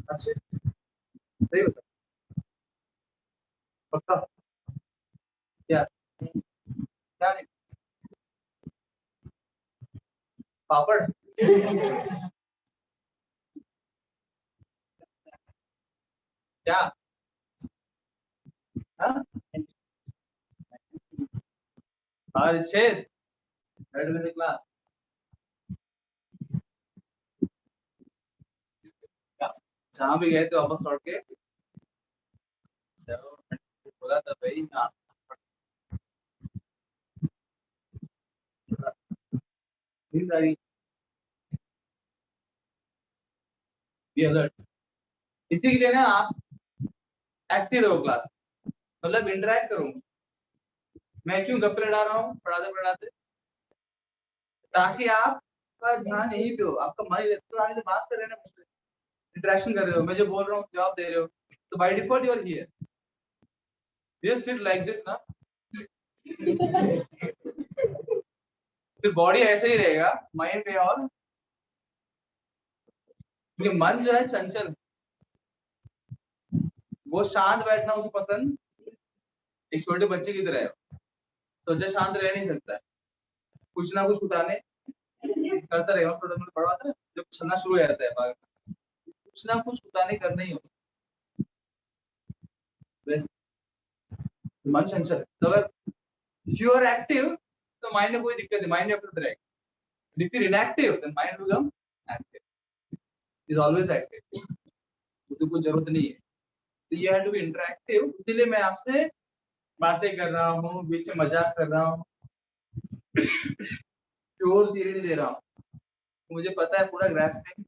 अच्छे सही होता पक्का? क्या क्या नहीं? पापड़ क्या? हाँ? और छेद हेड में क्लास जहाँ भी गए थे वापस लौट के चलो बोला था भाई ना, नींद आ रही, बी अलर्ट। इसी के लिए ना आप एक्टिव रहो क्लास, मतलब इंटरेक्ट करो। मैं क्यों गप्पे लड़ा रहा हूँ पढ़ाते पढ़ाते? ताकि आपका ध्यान यहीं पे हो, आपका मन तो आगे से बात कर रहे हैं ना मुझसे, इंटरेक्शन कर रहे हो, मैं जो बोल रहा हूँ जवाब दे रहे हो, तो by default you are here, you sit like this ना। फिर बॉडी ऐसे ही रहेगा, माइंड पे, और क्योंकि मन जो है चंचल, वो शांत बैठना उसे पसंद, एक छोटे बच्चे की तरह है, सोचा शांत रह नहीं सकता है, कुछ ना कुछ उठाने करता रहेगा। थोड़ा थोड़ा पढ़वाता है, जब छलना शुरू हो जाता है बाग, कुछ ना कुछ उठाने करना ही होता है, मन चंचल है। तो अगर if you are active तो माइंड में कोई दिक्कत नहीं, माइंड में अपना रहेगा। if you are inactive then mind will become active, is always active, उसे कोई जरूरत नहीं है। तो ये है टू बी इंटरैक्टिव, इसीलिए मैं आपसे बातें कर रहा हूँ, बीच में मजाक कर रहा हूँ, प्योर थियरी नहीं दे रहा हूँ। मुझे पता है पूरा ग्रास्पिंग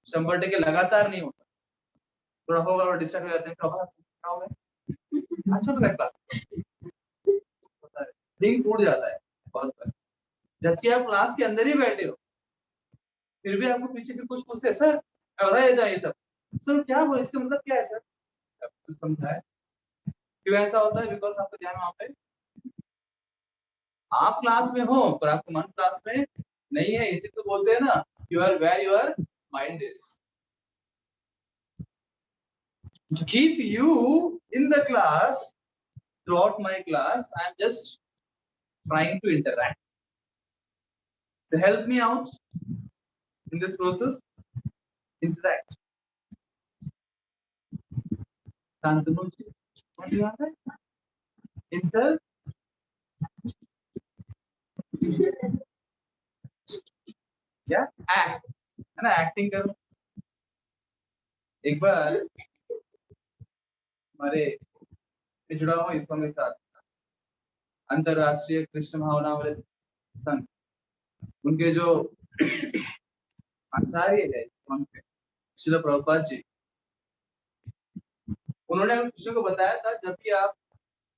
100% लगातार नहीं होता, थोड़ा होगा और डिस्टर्ब हो जाते हैं, क्या हो गया अच्छा तो लगता है, दिन टूट जाता है बहुत बार, जबकि आप क्लास के अंदर ही बैठे हो, फिर भी आपको पीछे फिर कुछ पूछते हैं, सर और ये जाए सब, सर क्या बोले, इसका मतलब क्या है सर? कुछ समझाए क्यों ऐसा होता है? बिकॉज आपका ध्यान वहां पे, आप क्लास में हो पर आपका मन क्लास में नहीं है, इसी तो बोलते हैं ना, you are where your mind is. To keep you in the class throughout my class, I am just trying to interact. To help me out in this process, interact. Shantanu ji, what do you have? Inter, yeah, act. है ना, acting करो। एक बार हमारे जुड़ा हुआ इसको के साथ अंतरराष्ट्रीय कृष्ण भावना वाले संघ, उनके जो आचार्य है श्रील प्रभुपाद जी, उन्होंने कृष्ण को बताया था जब भी आप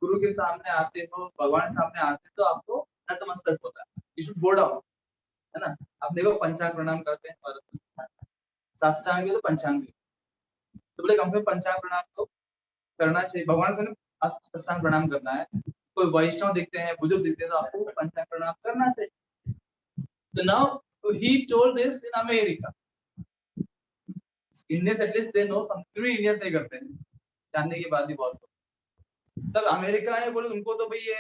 गुरु के सामने आते हो, भगवान के सामने आते हो, तो आपको नतमस्तक होता है, यू शुड बो डाउन, है ना। आप देखो पंचांग प्रणाम करते हैं और साष्टांग भी तो पंचांग भी, तो बोले कम से कम पंचांग प्रणाम तो करना चाहिए, भगवान से साष्टांग प्रणाम करना है। कोई वैष्णव दिखते हैं, बुजुर्ग दिखते हैं, तो आपको पंचांग प्रणाम करना चाहिए। तो now he told this in America, Indians at least they know something, Indians नहीं करते हैं, जानने के बाद भी बहुत, तब अमेरिका है बोले उनको तो भाई ये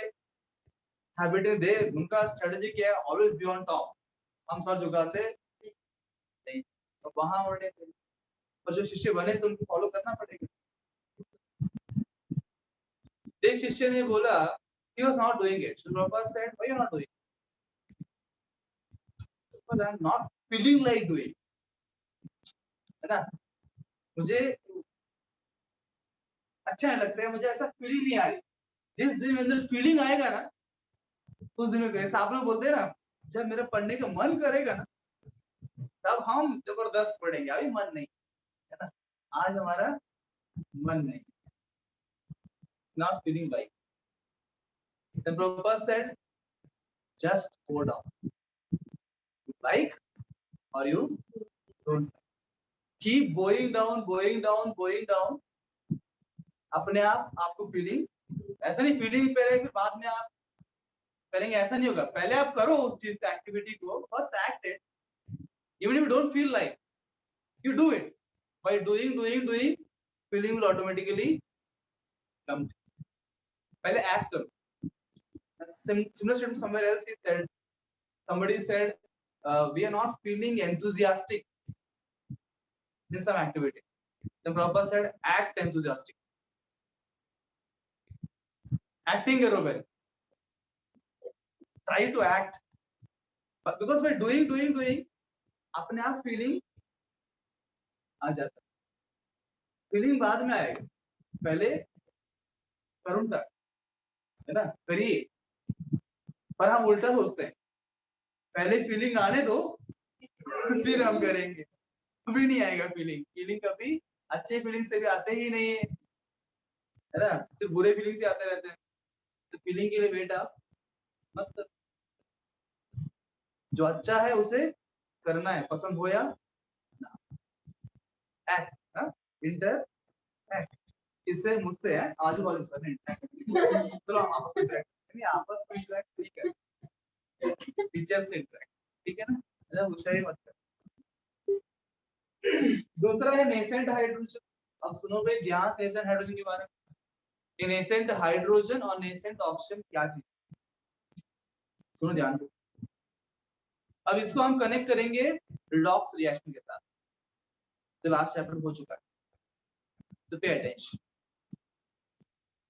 हैबिट दे, उनका स्ट्रेटजी क्या है, ऑलवेज बी ऑन टॉप, हम सर झुकाते नहीं, तो वहां उन्होंने, और जो शिष्य बने तो उनको फॉलो करना पड़ेगा। एक शिष्य ने बोला he was not doing it, so Prabhupada said why you are not doing it? Because I am not feeling like doing, है ना, मुझे अच्छा नहीं लगता है, मुझे ऐसा फीलिंग नहीं आ रही। जिस दिन अंदर फीलिंग आएगा ना, उस दिन में जैसे आप लोग बोलते हैं ना, जब मेरा पढ़ने का मन करेगा ना, तब हम जबरदस्त पढ़ेंगे, अभी मन नहीं, है ना, आज हमारा मन नहीं, not feeling like. Then Prabhupada said, just go down. You like or you don't. Keep going down, going down, going down. अपने आप आपको फीलिंग, ऐसा नहीं फीलिंग पहले फिर बाद में आप करेंगे, ऐसा नहीं होगा। पहले आप करो उस चीज का एक्टिविटी को, first act it, even if you don't feel like, you do it. By doing feeling will automatically come. पहले act करो. Similar statement somewhere else he said, somebody said we are not feeling enthusiastic in some activity, then Prabhupada said act enthusiastic. Acting करो पहले, try to act, but because by doing अपने आप feeling आ जाता है, feeling बाद में आएगा, पहले करूँ तक है ना, करिए। पर हम उल्टा सोचते हैं, पहले फीलिंग आने दो फिर हम करेंगे, कभी नहीं आएगा फीलिंग। फीलिंग कभी अच्छे फीलिंग से भी आते ही नहीं है ना, सिर्फ बुरे फीलिंग से आते रहते हैं। तो फीलिंग के लिए बेटा मत कर, जो अच्छा है उसे करना है, पसंद हो या ना। एक्ट, इंटर एक्ट, इससे मुझसे है आजू बाजू सब इंटरेक्ट, चलो हम आपस में इंटरेक्ट नहीं, आपस में इंटरेक्ट नहीं कर, टीचर से इंटरेक्ट, ठीक है ना, ऐसा होशियारी मत कर। दूसरा है नेसेंट हाइड्रोजन। अब सुनो भाई ध्यान से नेसेंट हाइड्रोजन के बारे में। नेसेंट हाइड्रोजन और नेसेंट ऑक्सीजन क्या चीज, सुनो ध्यान दो। अब इसको हम कनेक्ट करेंगे रिडॉक्स रिएक्शन के साथ, जो लास्ट चैप्टर हो चुका है, तो पे अटेंशन।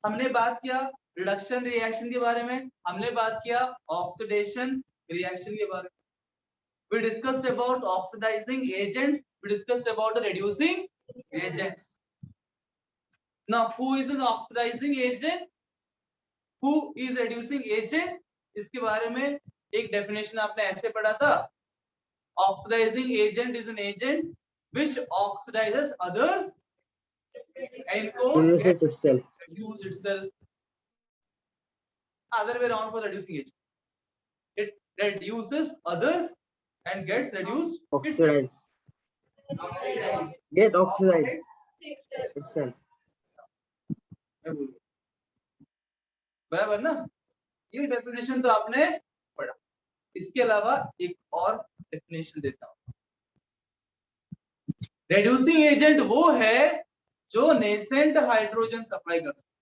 हमने बात किया रिडक्शन रिएक्शन के बारे में, हमने बात किया ऑक्सीडेशन रिएक्शन के बारे में। We discussed about oxidizing agents, we discussed about the reducing agents. Now who is an oxidizing agent, who is reducing agent, इसके बारे में एक definition आपने ऐसे पढ़ा था, oxidizing agent is an agent which oxidizes others and reduces itself. Other way around for reducing agent, it reduces others and gets reduced Oxidized. Get oxidized itself. बराबर ना, ये डेफिनेशन तो आपने पढ़ा। इसके अलावा एक और डेफिनेशन देता हूं। रेड्यूसिंग एजेंट वो है जो नेसेंट हाइड्रोजन सप्लाई कर सकता है।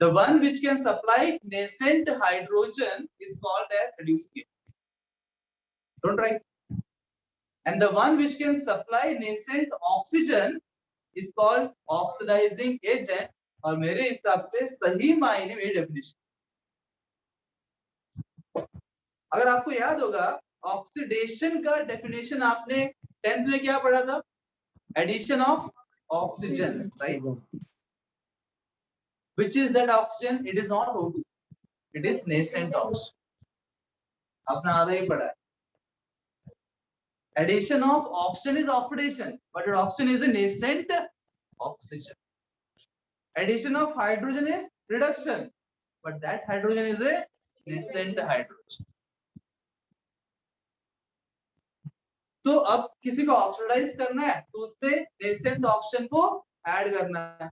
The one which can supply nascent hydrogen is called as reducing agent. Don't write. And the one which can supply nascent oxygen is called oxidizing agent. और मेरे हिसाब से सही मायने में डेफिनेशन, अगर आपको याद होगा ऑक्सीडेशन का डेफिनेशन आपने 10th में क्या पढ़ा था, addition of oxygen, right? Which is that oxygen? It is not O2, it is nascent oxygen. आपने आधा ही पढ़ा है। Addition of oxygen is oxidation, but oxygen is a nascent oxygen. Addition of hydrogen is reduction, but that hydrogen is a nascent hydrogen. तो अब किसी को oxidise करना है तो उसपे nascent oxygen को ऐड करना है।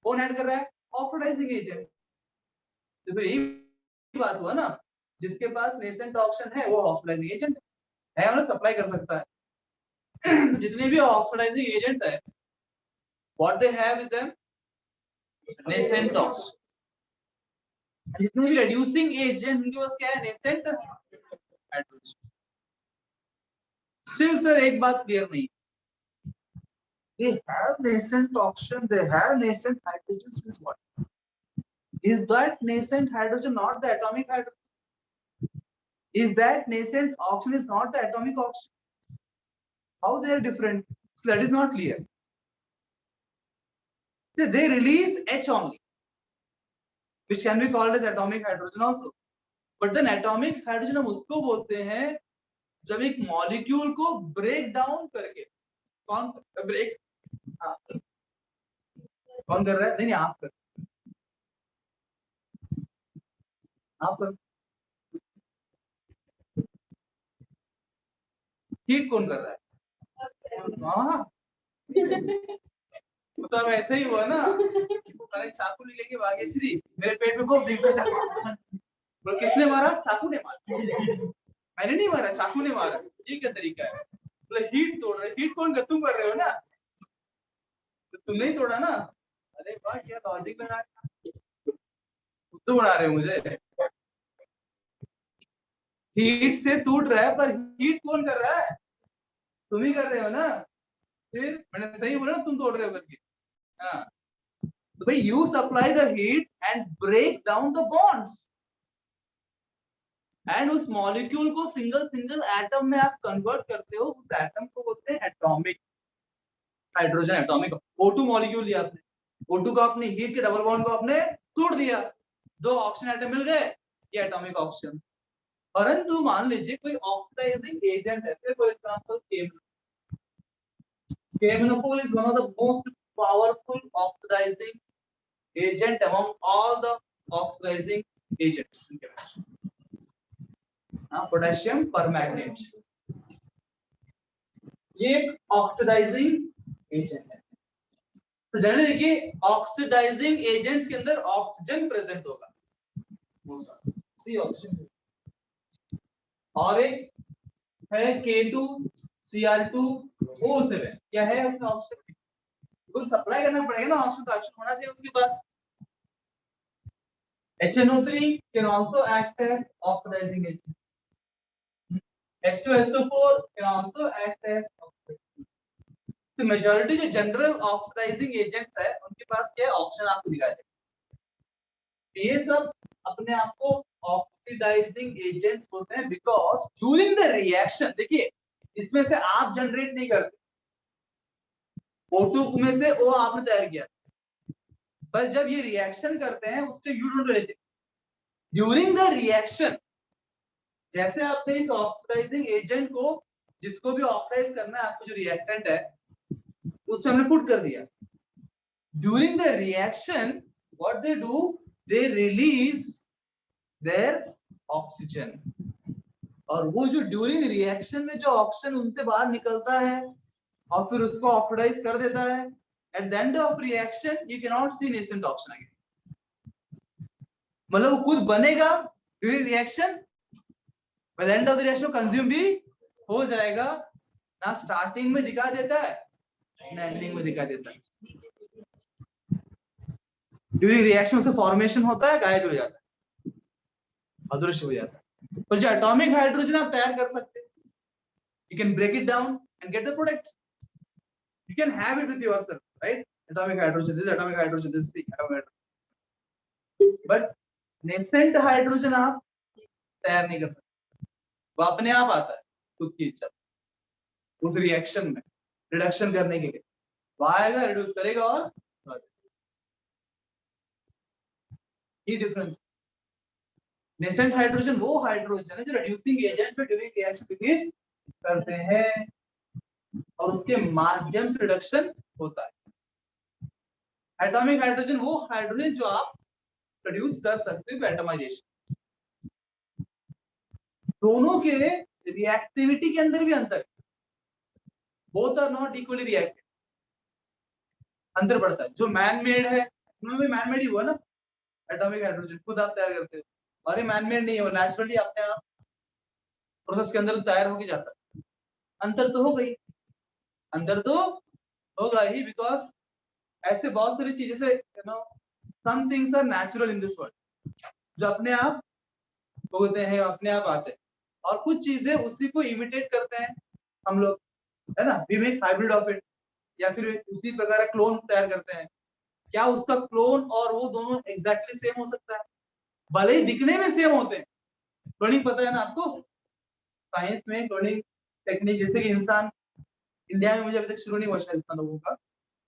कौन ऐड कर रहा है? Oxidising agent. तो फिर यही बात हुआ ना, जिसके पास nascent oxygen है वो ऑक्सीडाइजिंग एजेंट है, मतलब सप्लाई कर सकता है। जितने भी ऑक्सीडाइजिंग एजेंट्स है, what they have with them? Nascent oxygen. जितने भी reducing agent उनके पास क्या है? nascent hydrogen. Still sir एक बात क्लियर नहीं, they have nascent oxygen, they have nascent hydrogen, means what? Is that nascent hydrogen not the atomic hydrogen? Is that nascent oxygen is not the atomic oxygen? How they are different? So that is not clear. So they release H only, which can be called as atomic hydrogen also. But then atomic hydrogen हम उसको बोलते हैं जब एक molecule को break down करके, कौन break, कौन कर रहा है? नहीं आप कर, आप कर। हीट कौन कर रहा है? हाँ, तो अब ऐसे ही हुआ ना, मैंने चाकू लेके भाग्यश्री मेरे पेट में खूब दिख गया। बोले किसने मारा? चाकू ने मारा। मैंने नहीं मारा, चाकू ने मारा। ये क्या तरीका है? बोले हीट तोड़ रहे। हीट कौन कर? तुम कर रहे हो ना, तो तुमने ही तोड़ा ना। अरे वाह, क्या लॉजिक लगा, तुम बना रहे हो मुझे। हीट से टूट रहा है, पर हीट कौन कर रहा है? तुम ही कर रहे हो ना। फिर मैंने सही बोला ना, तुम तोड़ रहे हो करके। हाँ, तो भाई you supply the heat and break down the bonds, and उस मॉलिक्यूल को सिंगल सिंगल एटम में आप कन्वर्ट करते हो। उस एटम को बोलते हैं atomic hydrogen atomic. O2 molecule लिया आपने, O2 को आपने हीट के डबल बॉन्ड को आपने तोड़ दिया, 2 ऑक्सीजन एटम मिल गए, ये एटॉमिक ऑक्सीजन। परंतु मान लीजिए कोई ऑक्सीडाइजिंग एजेंट है, for example KMnO4 is one of the most powerful oxidizing agent among all the oxidizing agents in chemistry. Potassium permanganate, ये एक ऑक्सीडाइजिंग एजेंट है। तो जनरली देखिए ऑक्सीडाइजिंग एजेंट्स के अंदर ऑक्सीजन प्रेजेंट होगा, सी ऑक्सीजन, और एक है K2Cr2O7, क्या है उसमें ऑक्सीजन? तो सप्लाई करना पड़ेगा ना, ऑक्सीजन तो ऑक्सीजन होना चाहिए उसके पास। HNO3 can also act as oxidizing agent. H2SO4 can also act as oxidizing agent. तो मेजॉरिटी जो जनरल ऑक्सीडाइजिंग एजेंट्स है उनके पास क्या है? ऑक्सीजन आपको दिखाई देगा। ये सब अपने आप को ऑक्सीडाइजिंग एजेंट्स बोलते हैं बिकॉज ड्यूरिंग द रिएक्शन, देखिए इसमें से आप जनरेट नहीं करते, O2 में से O आपने तैयार किया, पर जब ये रिएक्शन करते हैं उससे यू डोंट लेते। ड्यूरिंग द रिएक्शन जैसे आपने इस ऑक्सीडाइजिंग एजेंट को, जिसको भी ऑक्सीडाइज करना है, आपको जो रिएक्टेंट है उसमें हमने पुट कर दिया। During the reaction what they do, they release there oxygen, और वो जो ड्यूरिंग रिएक्शन में जो ऑक्सीजन उनसे बाहर निकलता है और फिर उसको ऑक्सीडाइज कर देता है, at the end of reaction you can not see nascent oxygen again. मतलब वो खुद बनेगा during reaction, by the end of the reaction consume भी हो जाएगा, ना स्टार्टिंग में दिखा देता है ना एंडिंग में दिखा देता है। ड्यूरिंग रिएक्शन से फॉर्मेशन होता है, गायब हो जाता है, अदृश्य हो जाता है। पर जो एटॉमिक हाइड्रोजन आप तैयार कर सकते हैं, you can break it down and get the product, you can have it with yourself, right? Atomic hydrogen, this is atomic hydrogen, this is the atomic hydrogen, but nascent hydrogen आप तैयार नहीं कर सकते, वो अपने आप आता है खुद की इच्छा, उस रिएक्शन में रिडक्शन करने के लिए वो आएगा, रिड्यूस करेगा और ये डिफरेंस। नेसेंट हाइड्रोजन वो हाइड्रोजन है जो रिड्यूसिंग एजेंट पे ड्यूरिंग रिएक्शन रिलीज करते हैं और उसके माध्यम से रिडक्शन होता है। एटॉमिक हाइड्रोजन वो हाइड्रोजन जो आप प्रोड्यूस कर सकते हो एटमाइजेशन। दोनों के रिएक्टिविटी के अंदर भी अंतर है, both are not equally reactive, अंतर पड़ता है। जो मैन मेड है उनमें भी मैन मेड ही हुआ ना, एटॉमिक हाइड्रोजन खुद आप तैयार करते हो, और ये मैन मेड नहीं हो, नेचुरली अपने आप प्रोसेस के अंदर तैयार होके जाता है। अंतर तो हो गई, अंतर तो होगा ही, बिकॉज ऐसे बहुत सारी चीजें से you know some things are natural in this world, जो अपने आप होते हैं, अपने आप आते हैं, और कुछ चीजें उसी को इमिटेट करते हैं हम लोग, है ना, we make hybrid of it, या फिर उसी प्रकार का क्लोन तैयार करते हैं। क्या उसका क्लोन और वो दोनों एग्जैक्टली सेम हो सकता है? भले ही दिखने में सेम होते हैं। क्लोनिंग पता है ना आपको, साइंस में क्लोनिंग टेक्निक, जैसे कि इंसान, इंडिया में मुझे अभी तक शुरू नहीं हुआ शायद इतना लोगों का,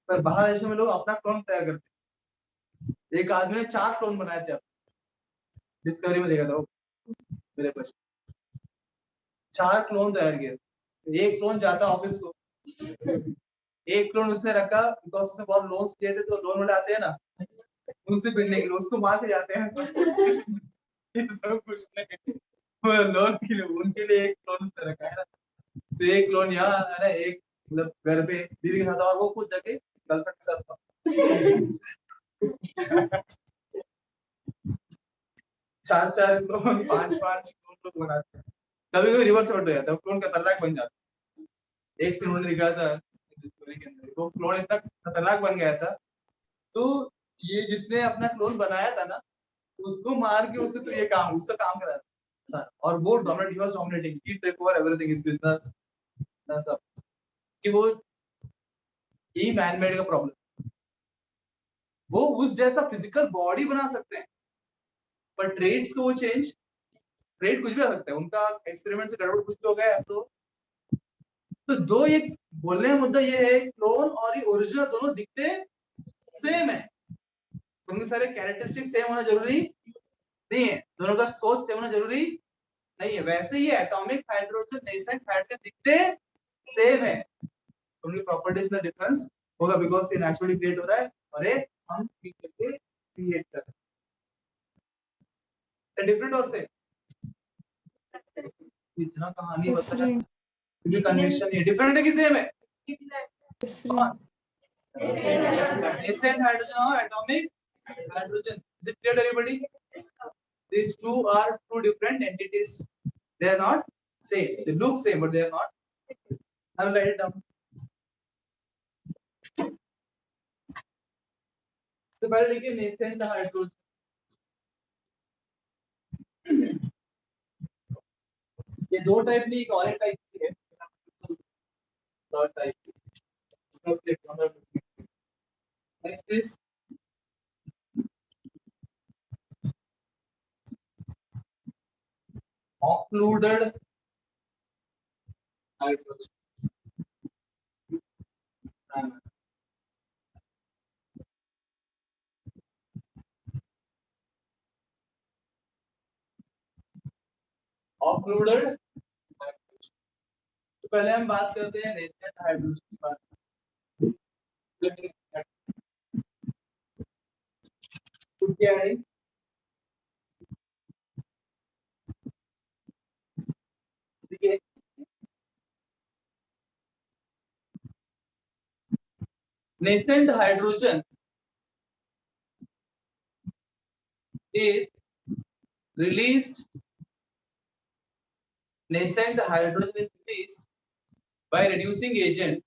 पर बाहर देशों में लोग अपना क्लोन तैयार करते हैं। एक आदमी ने 4 क्लोन बनाए थे, डिस्कवरी में देखा था वो मेरे पास, 4 क्लोन तैयार किए। एक क्लोन जाता ऑफिस को, एक क्लोन उसने रखा बिकॉज उसने बहुत लोन्स किए थे, तो लोन वाले आते हैं ना उनसे पिटने के लिए, उसको मार के जाते हैं सब कुछ नहीं, लोन के लिए उनके लिए एक क्लोन उसने रखा है ना, तो एक क्लोन यहाँ है ना, एक मतलब घर पे दीदी के साथ, और वो खुद जाके गर्लफ्रेंड के साथ चार चार क्लोन पांच पांच क्लोन लोग बनाते हैं, कभी कभी रिवर्स हो जाता है, क्लोन खतरनाक बन जाता है। एक फिल्म ने दिखाया था स्टोरी के अंदर, वो क्लोन इतना खतरनाक बन गया था, तो ये जिसने अपना क्लोन बनाया था ना, उसको मार के उससे तो ये काम उसका काम करा सर, और वो dominate, he was dominating, he take over everything is business ना सब, कि वो ही मैन मेड का प्रॉब्लम, वो उस जैसा फिजिकल बॉडी बना सकते हैं, पर ट्रेड्स को वो चेंज, ट्रेड कुछ भी आ सकता है उनका, एक्सपेरिमेंट से गड़बड़ कुछ भी हो गया तो दो ये बोलने का मुद्दा ये है, क्लोन और ये ओरिजिनल दोनों दिखते सेम है, उनके सारे कैरेक्टरिस्टिक सेम होना जरूरी नहीं है, दोनों का सोच सेम होना जरूरी नहीं है। वैसे ही एटॉमिक हाइड्रोजन नेसेंट हाइड्रोजन दिखते सेम है, उनकी प्रॉपर्टीज में डिफरेंस होगा, बिकॉज ये नेचुरली क्रिएट हो रहा है और ये हम क्रिएट कर रहे हैं, डिफरेंट और से इतना कहानी बता है, क्योंकि कन्वेंशन ये डिफरेंट है कि सेम है, नेसेंट हाइड्रोजन और atomic hydrogen. Is it clear to everybody? These two are two different entities. They are not same. They look same, but they are not. I will write it down. तो पहले लिखिए nascent hydrogen. ये दो type नहीं, एक और एक type की है. Third type. इसका click. Next is occluded hydrogen. Occluded hydrogen. तो पहले हम बात करते हैं nascent hydrogen की बात. तो क्या है? देखिए nascent hydrogen is released. Nascent hydrogen is released by reducing agent.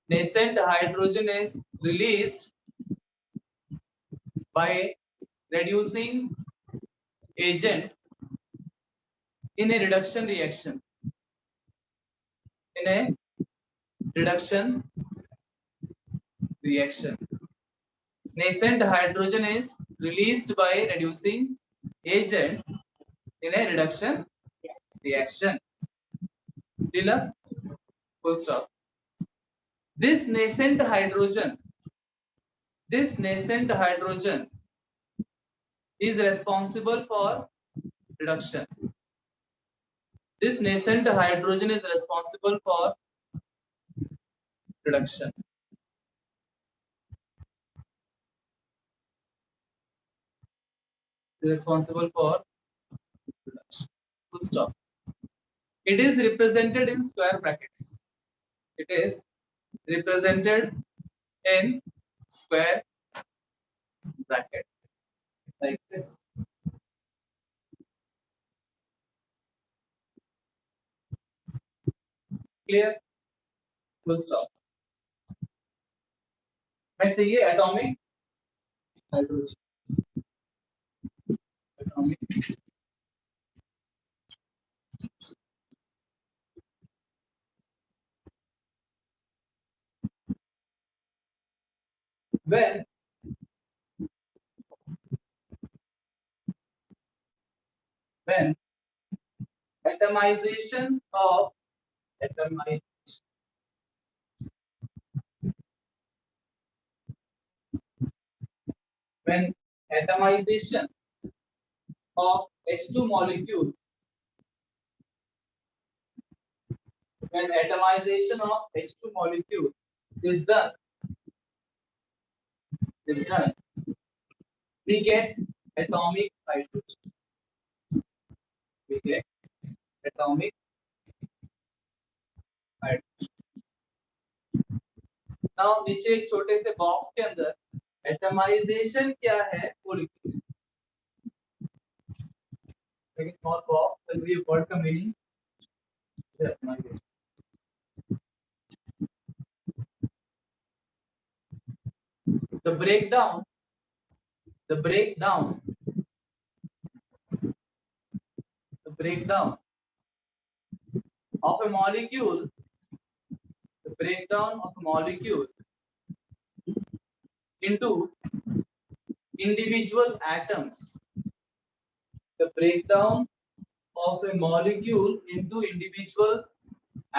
Nascent hydrogen is released by reducing agent in a reduction reaction. In a reduction reaction. Nascent hydrogen is released by reducing agent in a reduction reaction. Enough? Full stop. This nascent hydrogen is responsible for reduction. This nascent hydrogen is responsible for reduction. Responsible for reduction. Full stop. It is represented in square brackets. It is represented in square bracket like this. Clear? Full stop. Next ये atomic hydrogen. Atomic. When atomization of when atomization of H2 molecule, when atomization of H2 molecule is done, we get atomic hydrogen. We get atomic hydrogen. Now नीचे एक छोटे से box के अंदर atomisation क्या है वो लिखिए। एक स्मॉल बॉक्स और ये वर्ड का meaning atomization. The breakdown of a molecule, the breakdown of a molecule into individual atoms, the breakdown of a molecule into individual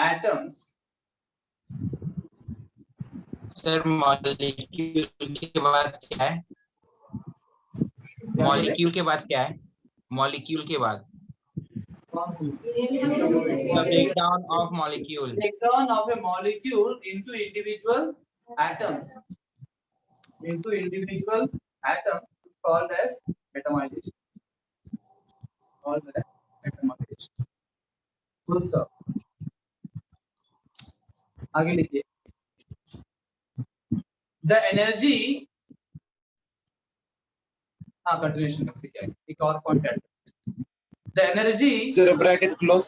atoms sir molecule के बाद क्या है? मॉलिक्यूल के बाद क्या है? मॉलिक्यूल के बाद कौन सी breakdown of molecule breakdown of a molecule into individual atoms is called as atomization. Full stop. आगे लिखिए। The energy, continuation कर सकते हैं। एक और point add. The energy, sir bracket close,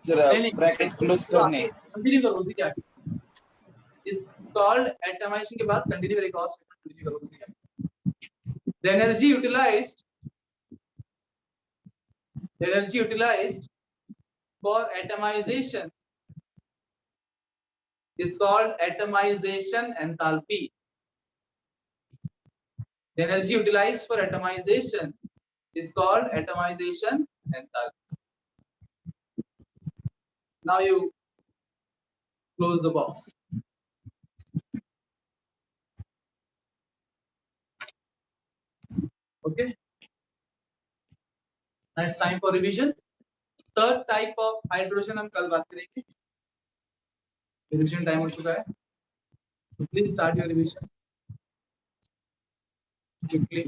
sir नहीं, ब्रैकेट क्लोज करने कंटिन्यू करो उसी के आगे। Is called atomization के बाद कंटिन्यू करें, कॉस्ट कंटिन्यू करो उसी के आगे। The energy utilized for atomization is called atomization enthalpy. The energy utilized for atomization is called atomization enthalpy. Now you close the box. Okay. Now it's time for revision. Third type of hydrogen हम कल बात करेंगे। Revision time हो चुका है। So please start your revision quickly.